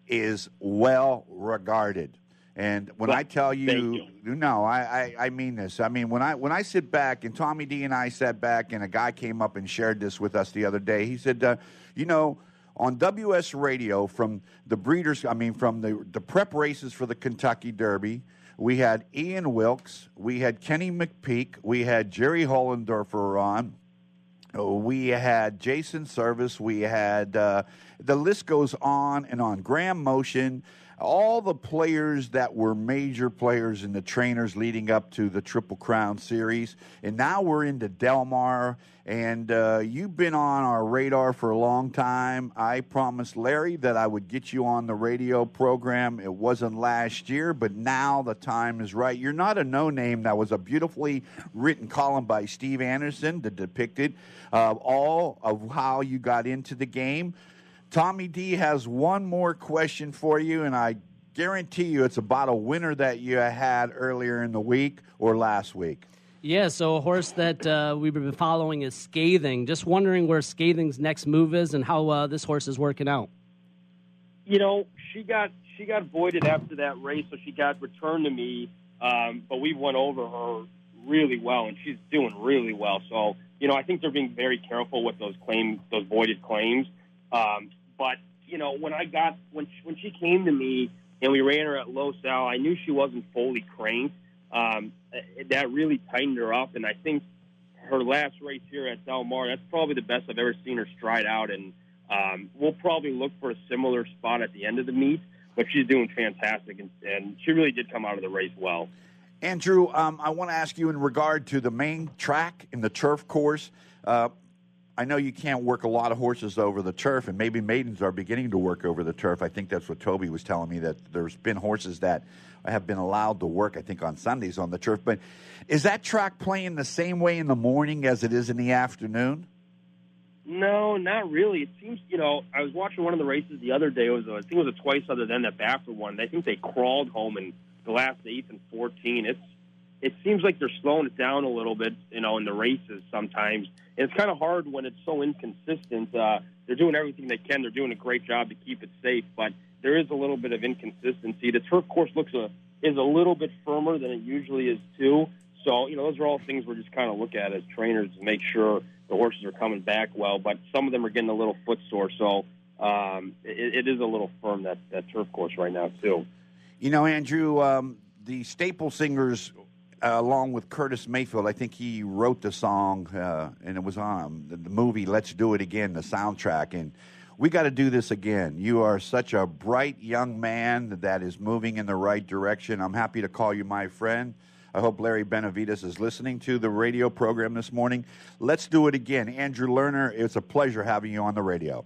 is well-regarded. And when I tell you, no, I mean this. I mean, when I sit back, and Tommy D and I sat back, and a guy came up and shared this with us the other day. He said, on WS Radio, from the the prep races for the Kentucky Derby, we had Ian Wilkes, we had Kenny McPeak, we had Jerry Hollendorfer on, we had Jason Service, we had the list goes on and on. Graham Motion. All the players that were major players and the trainers leading up to the Triple Crown Series. And now we're into Del Mar, and you've been on our radar for a long time. I promised Larry that I would get you on the radio program. It wasn't last year, but now the time is right. You're not a no-name. That was a beautifully written column by Steve Anderson that depicted all of how you got into the game. Tommy D has one more question for you, and I guarantee you it's about a winner that you had earlier in the week or last week. Yeah, so a horse that we've been following is Scathing. Just wondering where Scathing's next move is and how this horse is working out. She got voided after that race, so she got returned to me. But we went over her really well, and she's doing really well. So, I think they're being very careful with those voided claims. But when she came to me and we ran her at low sal, I knew she wasn't fully cranked. That really tightened her up, and I think her last race here at Del Mar, that's probably the best I've ever seen her stride out, and we'll probably look for a similar spot at the end of the meet, but she's doing fantastic, and she really did come out of the race well. Andrew, I want to ask you in regard to the main track in the turf course. I know you can't work a lot of horses over the turf, and maybe maidens are beginning to work over the turf. I think that's what Toby was telling me, that there's been horses that have been allowed to work, I think, on Sundays on the turf. But is that track playing the same way in the morning as it is in the afternoon? No, not really. It seems, I was watching one of the races the other day. I think it was a twice other than that Baffert one. I think they crawled home in the last 8th and 14. It seems like they're slowing it down a little bit, in the races sometimes. And it's kind of hard when it's so inconsistent. They're doing everything they can. They're doing a great job to keep it safe, but there is a little bit of inconsistency. The turf course is a little bit firmer than it usually is too. So, those are all things we're just kind of look at as trainers to make sure the horses are coming back well. But some of them are getting a little footsore, so it is a little firm, that turf course right now too. Andrew, the Staple Singers, along with Curtis Mayfield, I think he wrote the song, and it was on the movie Let's Do It Again, the soundtrack. And we got to do this again. You are such a bright young man that is moving in the right direction. I'm happy to call you my friend. I hope Larry Benavides is listening to the radio program this morning. Let's do it again. Andrew Lerner, it's a pleasure having you on the radio.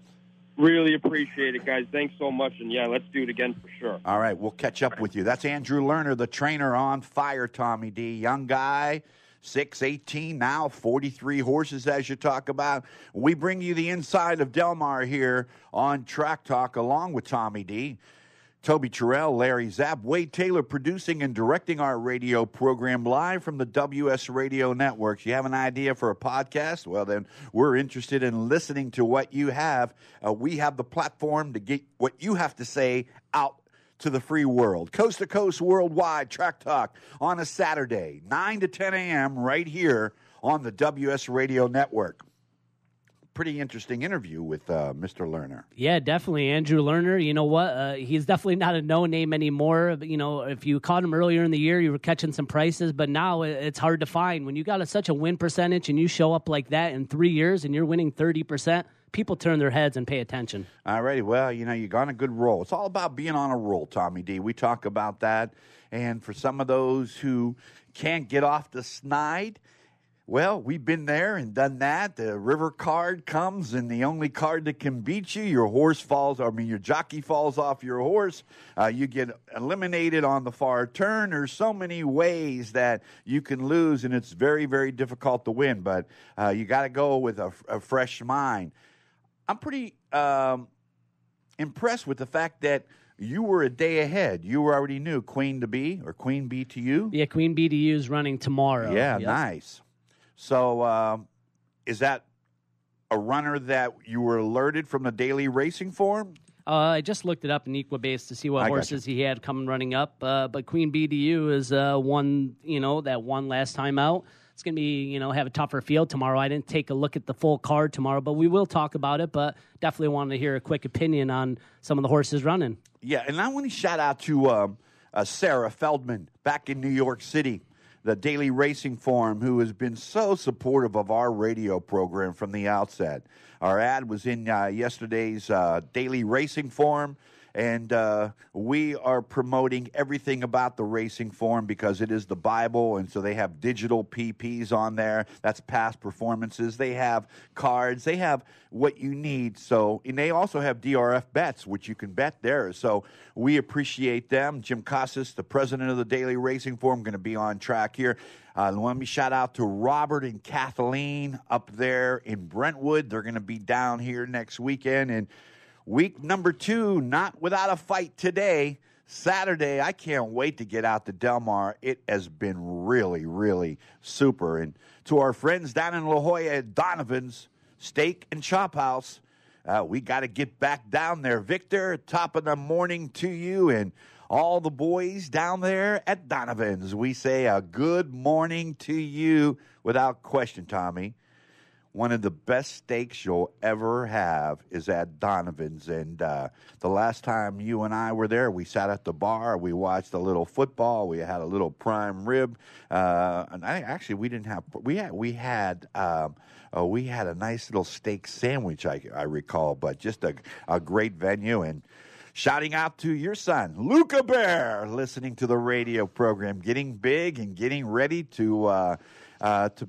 Really appreciate it, guys. Thanks so much. And, yeah, let's do it again for sure. All right, we'll catch up with you. That's Andrew Lerner, the trainer on fire, Tommy D. Young guy, 6'18", now 43 horses, as you talk about. We bring you the inside of Del Mar here on Track Talk, along with Tommy D. Toby Terrell, Larry Zapp, Wade Taylor producing and directing our radio program live from the WS Radio Network. You have an idea for a podcast? Well, then we're interested in listening to what you have. We have the platform to get what you have to say out to the free world. Coast to coast, worldwide, Track Talk on a Saturday, 9 to 10 a.m. right here on the WS Radio Network. Pretty interesting interview with Mr. Lerner. Yeah, definitely. Andrew Lerner, you know what? He's definitely not a no-name anymore. If you caught him earlier in the year, you were catching some prices, but now it's hard to find. When you got such a win percentage and you show up like that in 3 years and you're winning 30%, people turn their heads and pay attention. All righty. Well, you're on a good roll. It's all about being on a roll, Tommy D. We talk about that. And for some of those who can't get off the snide, well, we've been there and done that. The river card comes, and the only card that can beat you, your jockey falls off your horse. You get eliminated on the far turn. There's so many ways that you can lose, and it's very, very difficult to win. But you got to go with a fresh mind. I'm pretty impressed with the fact that you were a day ahead. You already knew Queen Bee to you? Yeah, Queen Bee to you is running tomorrow. Yeah, yep. Nice. So is that a runner that you were alerted from the daily racing form? I just looked it up in Equibase to see what horses he had coming running up. But Queen BDU is one, that won last time out. It's going to be, have a tougher field tomorrow. I didn't take a look at the full card tomorrow, but we will talk about it. But definitely wanted to hear a quick opinion on some of the horses running. Yeah, and I want to shout out to Sarah Feldman back in New York City, the Daily Racing Forum, who has been so supportive of our radio program from the outset. Our ad was in yesterday's Daily Racing Forum, and we are promoting everything about the Racing Forum because it is the Bible, and so they have digital PPs on there. That's past performances. They have cards. They have what you need. So, and they also have DRF bets, which you can bet there. So we appreciate them. Jim Casas, the president of the Daily Racing Forum, going to be on track here. Let me shout out to Robert and Kathleen up there in Brentwood. They're going to be down here next weekend. And week number 2, not without a fight today, Saturday. I can't wait to get out to Del Mar. It has been really, really super. And to our friends down in La Jolla at Donovan's Steak and Chop House, We got to get back down there. Victor, top of the morning to you and all the boys down there at Donovan's. We say a good morning to you without question, Tommy. One of the best steaks you'll ever have is at Donovan's. And the last time you and I were there, we sat at the bar. We watched a little football. We had a little prime rib. We didn't have. We had a nice little steak sandwich. I recall, but just a great venue. And shouting out to your son, Luca Bear, listening to the radio program, getting big and getting ready to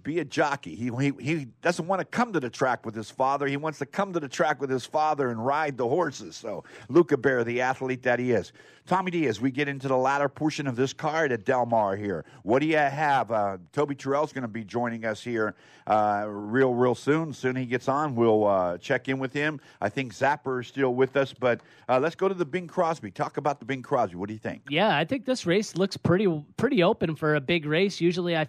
be a jockey. He doesn't want to come to the track with his father. He wants to come to the track with his father and ride the horses. So Luca Bear, the athlete that he is. Tommy D, as we get into the latter portion of this card at Del Mar here, what do you have? Toby Terrell's going to be joining us here real soon. Soon he gets on, we'll check in with him. I think Zapper is still with us, but let's go to the Bing Crosby. Talk about the Bing Crosby. What do you think? Yeah, I think this race looks pretty open for a big race. Usually I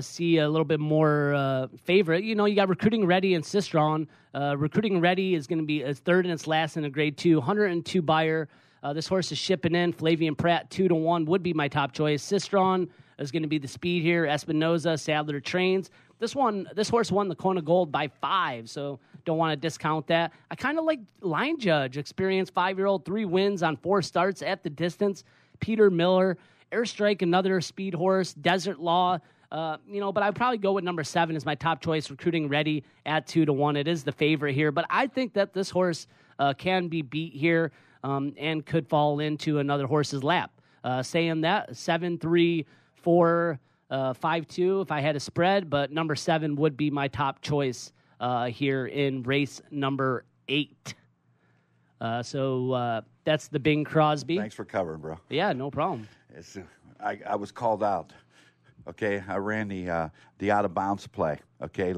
see a little bit more favorite. You know, you got Recruiting Ready and Sistron. Recruiting Ready is going to be third and its last in a grade 2, 102 buyer. This horse is shipping in. Flavian Pratt, 2-1, would be my top choice. Sistron is going to be the speed here. Espinoza, Sadler trains. This horse won the Kona Gold by 5, so don't want to discount that. I kind of like Line Judge, experienced 5-year-old, 3 wins on 4 starts at the distance. Peter Miller, Airstrike, another speed horse. Desert Law, but I'd probably go with number 7 as my top choice. Recruiting Ready at 2-1. It is the favorite here, but I think that this horse can be beat here and could fall into another horse's lap. Saying that 7-3, 4, 5-2 if I had a spread, but number 7 would be my top choice here in race number 8. So that's the Bing Crosby. Thanks for covering, bro. Yeah, no problem. I was called out. Okay, I ran the out of bounds play. Okay,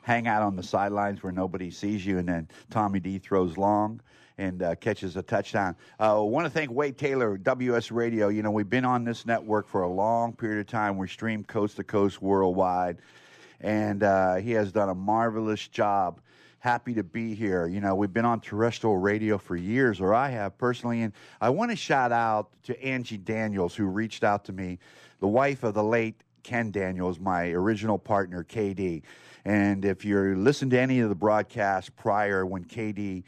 hang out on the sidelines where nobody sees you, and then Tommy D throws long and catches a touchdown. I want to thank Wade Taylor, WS Radio. You know, we've been on this network for a long period of time. We stream coast to coast worldwide, and he has done a marvelous job. Happy to be here. You know, we've been on terrestrial radio for years, or I have personally, and I want to shout out to Angie Daniels, who reached out to me, the wife of the late Ken Daniels, my original partner, KD. And if you listen to any of the broadcasts prior when KD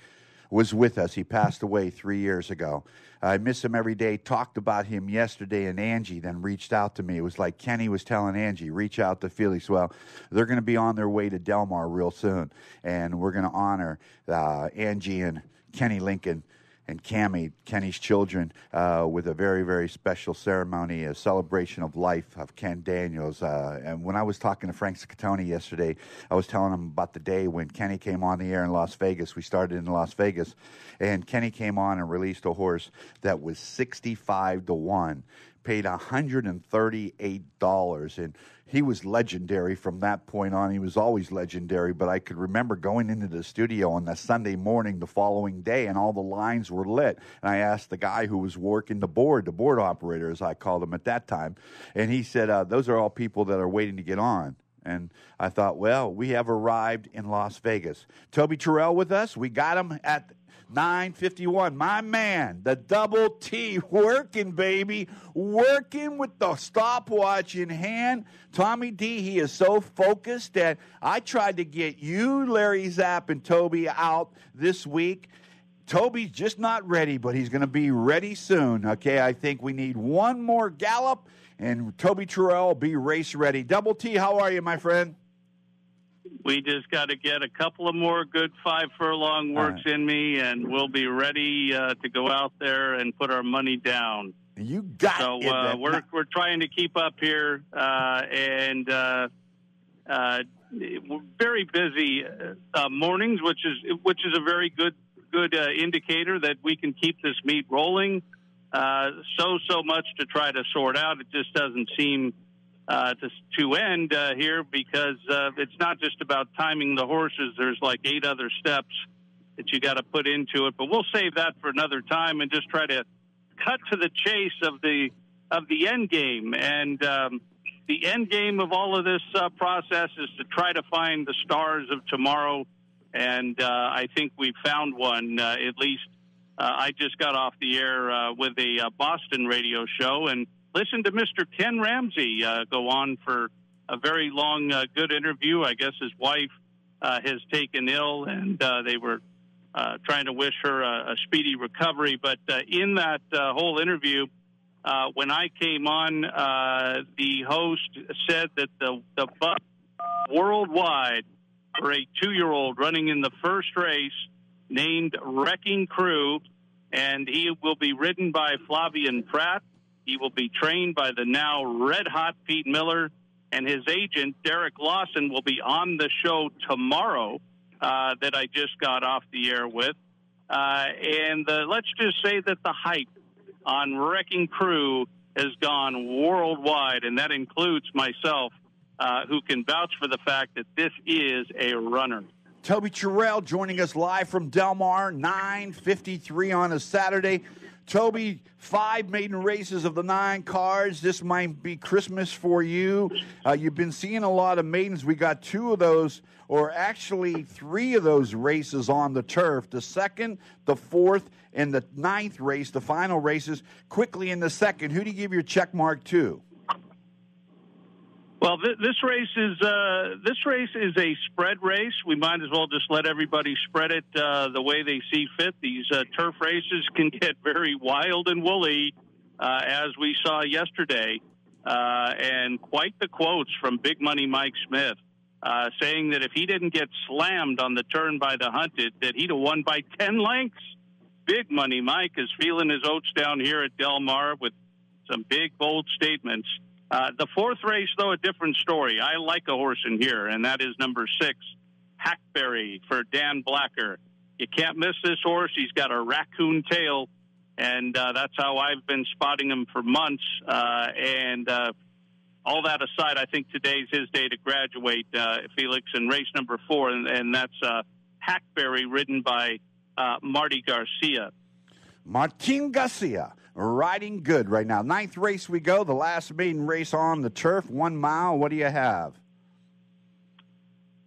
was with us, he passed away 3 years ago. I miss him every day, talked about him yesterday, and Angie then reached out to me. It was like Kenny was telling Angie, reach out to Felix. Well, they're going to be on their way to Del Mar real soon, and we're going to honor Angie and Kenny Lincoln and Cammie, Kenny's children, with a very, very special ceremony, a celebration of life of Ken Daniels. And when I was talking to Frank Scatoni yesterday, I was telling him about the day when Kenny came on the air in Las Vegas. We started in Las Vegas, and Kenny came on and released a horse that was 65-1, paid $138, and he was legendary from that point on. He was always legendary, but I could remember going into the studio on the Sunday morning the following day, and all the lines were lit. And I asked the guy who was working the board operator, as I called him at that time, and he said, those are all people that are waiting to get on. And I thought, well, we have arrived in Las Vegas. Toby Terrell with us. We got him at 9:51. My man, the double T, working, baby, working with the stopwatch in hand. Tommy D, he is so focused that I tried to get you, Larry Zapp, and Toby out this week. Toby's just not ready, but he's going to be ready soon. Okay, I think we need one more gallop, and Toby Terrell will be race ready. Double T, how are you, my friend? We just got to get a couple of more good 5 furlong works in me, and we'll be ready to go out there and put our money down. You got so, it. We're trying to keep up here, and we're very busy mornings, which is a very good indicator that we can keep this meet rolling. So much to try to sort out. It just doesn't seem to end here because it's not just about timing the horses. There's like 8 other steps that you got to put into it. But we'll save that for another time and just try to cut to the chase of the end game. And the end game of all of this process is to try to find the stars of tomorrow And I think we found one, at least. I just got off the air with a Boston radio show and listened to Mr. Ken Ramsey go on for a very long, good interview. I guess his wife has taken ill, and they were trying to wish her a speedy recovery. But in that whole interview, when I came on, the host said that the bus worldwide for a 2-year-old running in the first race named Wrecking Crew, and he will be ridden by Flavian Pratt. He will be trained by the now red-hot Pete Miller, and his agent, Derek Lawson, will be on the show tomorrow that I just got off the air with. And let's just say that the hype on Wrecking Crew has gone worldwide, and that includes myself, who can vouch for the fact that this is a runner. Toby Terrell joining us live from Del Mar, 9:53 on a Saturday. Toby, 5 maiden races of the 9 cars. This might be Christmas for you. You've been seeing a lot of maidens. We got 2 of those, or actually 3 of those races on the turf. The 2nd, the 4th, and the 9th race, the final races. Quickly in the 2nd, who do you give your check mark to? Well, this race is a spread race. We might as well just let everybody spread it the way they see fit. These turf races can get very wild and woolly, as we saw yesterday, and quite the quotes from Big Money Mike Smith, saying that if he didn't get slammed on the turn by the Hunted, that he'd have won by 10 lengths. Big Money Mike is feeling his oats down here at Del Mar with some big, bold statements. The 4th race, though, a different story. I like a horse in here, and that is number 6, Hackberry for Dan Blacker. You can't miss this horse. He's got a raccoon tail, and that's how I've been spotting him for months. And all that aside, I think today's his day to graduate, Felix, in race number 4, and that's Hackberry, ridden by Marty Garcia. Martin Garcia, riding good right now. 9th race we go, the last maiden race on the turf, 1 mile. What do you have?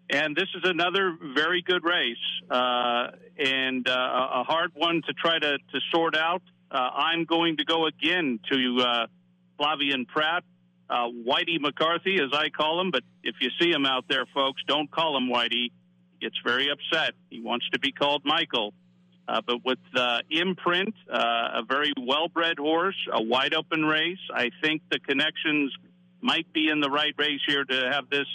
And this is another very good race, and a hard one to try to sort out. I'm going to go again to Flavian Pratt, Whitey McCarthy, as I call him. But if you see him out there, folks, don't call him Whitey. He gets very upset. He wants to be called Michael. But with Imprint, a very well-bred horse, a wide-open race, I think the connections might be in the right race here to have this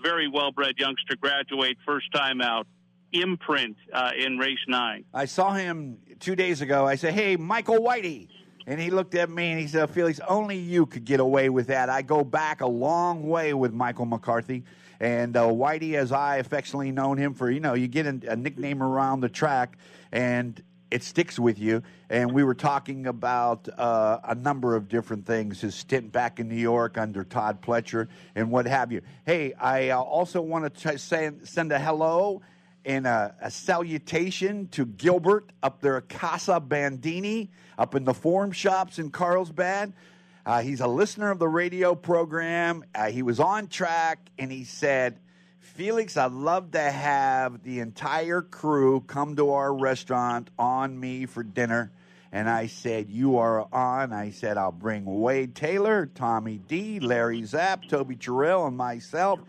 very well-bred youngster graduate first time out. Imprint in race 9. I saw him 2 days ago. I said, hey, Michael Whitey. And he looked at me and he said, Felix, only you could get away with that. I go back a long way with Michael McCarthy. And Whitey, as I affectionately known him for, you get a nickname around the track and it sticks with you. And we were talking about a number of different things, his stint back in New York under Todd Pletcher and what have you. Hey, I also want to send a hello and a salutation to Gilbert up there at Casa Bandini up in the Forum Shops in Carlsbad. He's a listener of the radio program. He was on track, and he said, Felix, I'd love to have the entire crew come to our restaurant on me for dinner. And I said, you are on. I said, I'll bring Wade Taylor, Tommy D, Larry Zapp, Toby Terrell, and myself.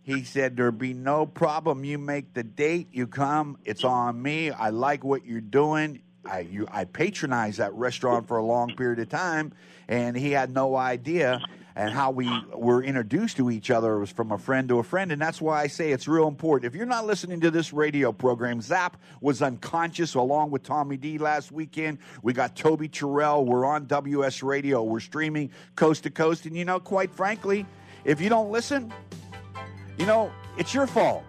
He said, there'll be no problem. You make the date. You come. It's on me. I like what you're doing. I patronized that restaurant for a long period of time, and he had no idea. And how we were introduced to each other was from a friend to a friend, and that's why I say it's real important. If you're not listening to this radio program, Zap was unconscious along with Tommy D last weekend. We got Toby Terrell. We're on WS Radio. We're streaming coast to coast, and quite frankly, if you don't listen, it's your fault.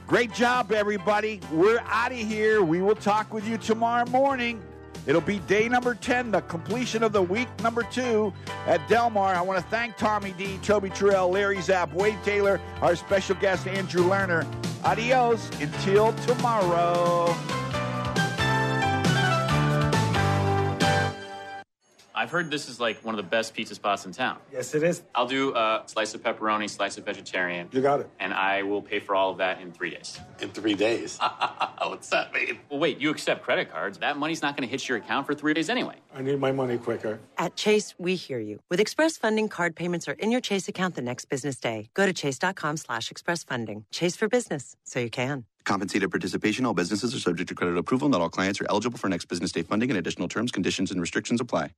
Great job, everybody. We're out of here. We will talk with you tomorrow morning. It'll be day number 10, the completion of the week number 2 at Del Mar. I want to thank Tommy D, Toby Terrell, Larry Zapp, Wade Taylor, our special guest, Andrew Lerner. Adios until tomorrow. I've heard this is like one of the best pizza spots in town. Yes, it is. I'll do a slice of pepperoni, slice of vegetarian. You got it. And I will pay for all of that in 3 days. In 3 days? What's that mean? Well, wait, you accept credit cards. That money's not going to hit your account for 3 days anyway. I need my money quicker. At Chase, we hear you. With Express Funding, card payments are in your Chase account the next business day. Go to chase.com/expressfunding. Chase for business, so you can. Compensated participation. All businesses are subject to credit approval. Not all clients are eligible for next business day funding, and additional terms, conditions, and restrictions apply.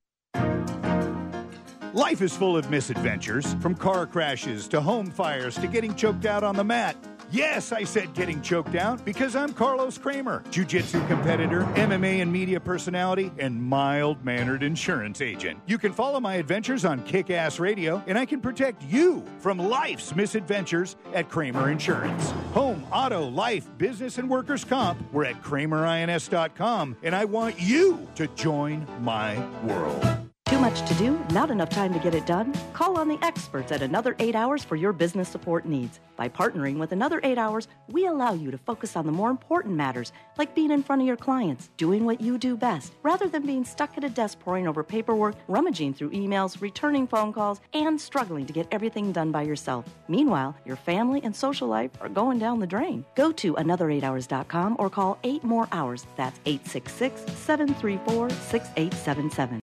Life is full of misadventures, from car crashes to home fires to getting choked out on the mat. Yes, I said getting choked out because I'm Carlos Kramer, jiu-jitsu competitor, MMA and media personality, and mild-mannered insurance agent. You can follow my adventures on Kick-Ass Radio, and I can protect you from life's misadventures at Kramer Insurance. Home, auto, life, business, and workers' comp. We're at KramerINS.com, and I want you to join my world. Too much to do? Not enough time to get it done? Call on the experts at Another 8 Hours for your business support needs. By partnering with Another 8 Hours, we allow you to focus on the more important matters, like being in front of your clients, doing what you do best, rather than being stuck at a desk poring over paperwork, rummaging through emails, returning phone calls, and struggling to get everything done by yourself. Meanwhile, your family and social life are going down the drain. Go to another8hours.com or call 8 more hours. That's 866-734-6877.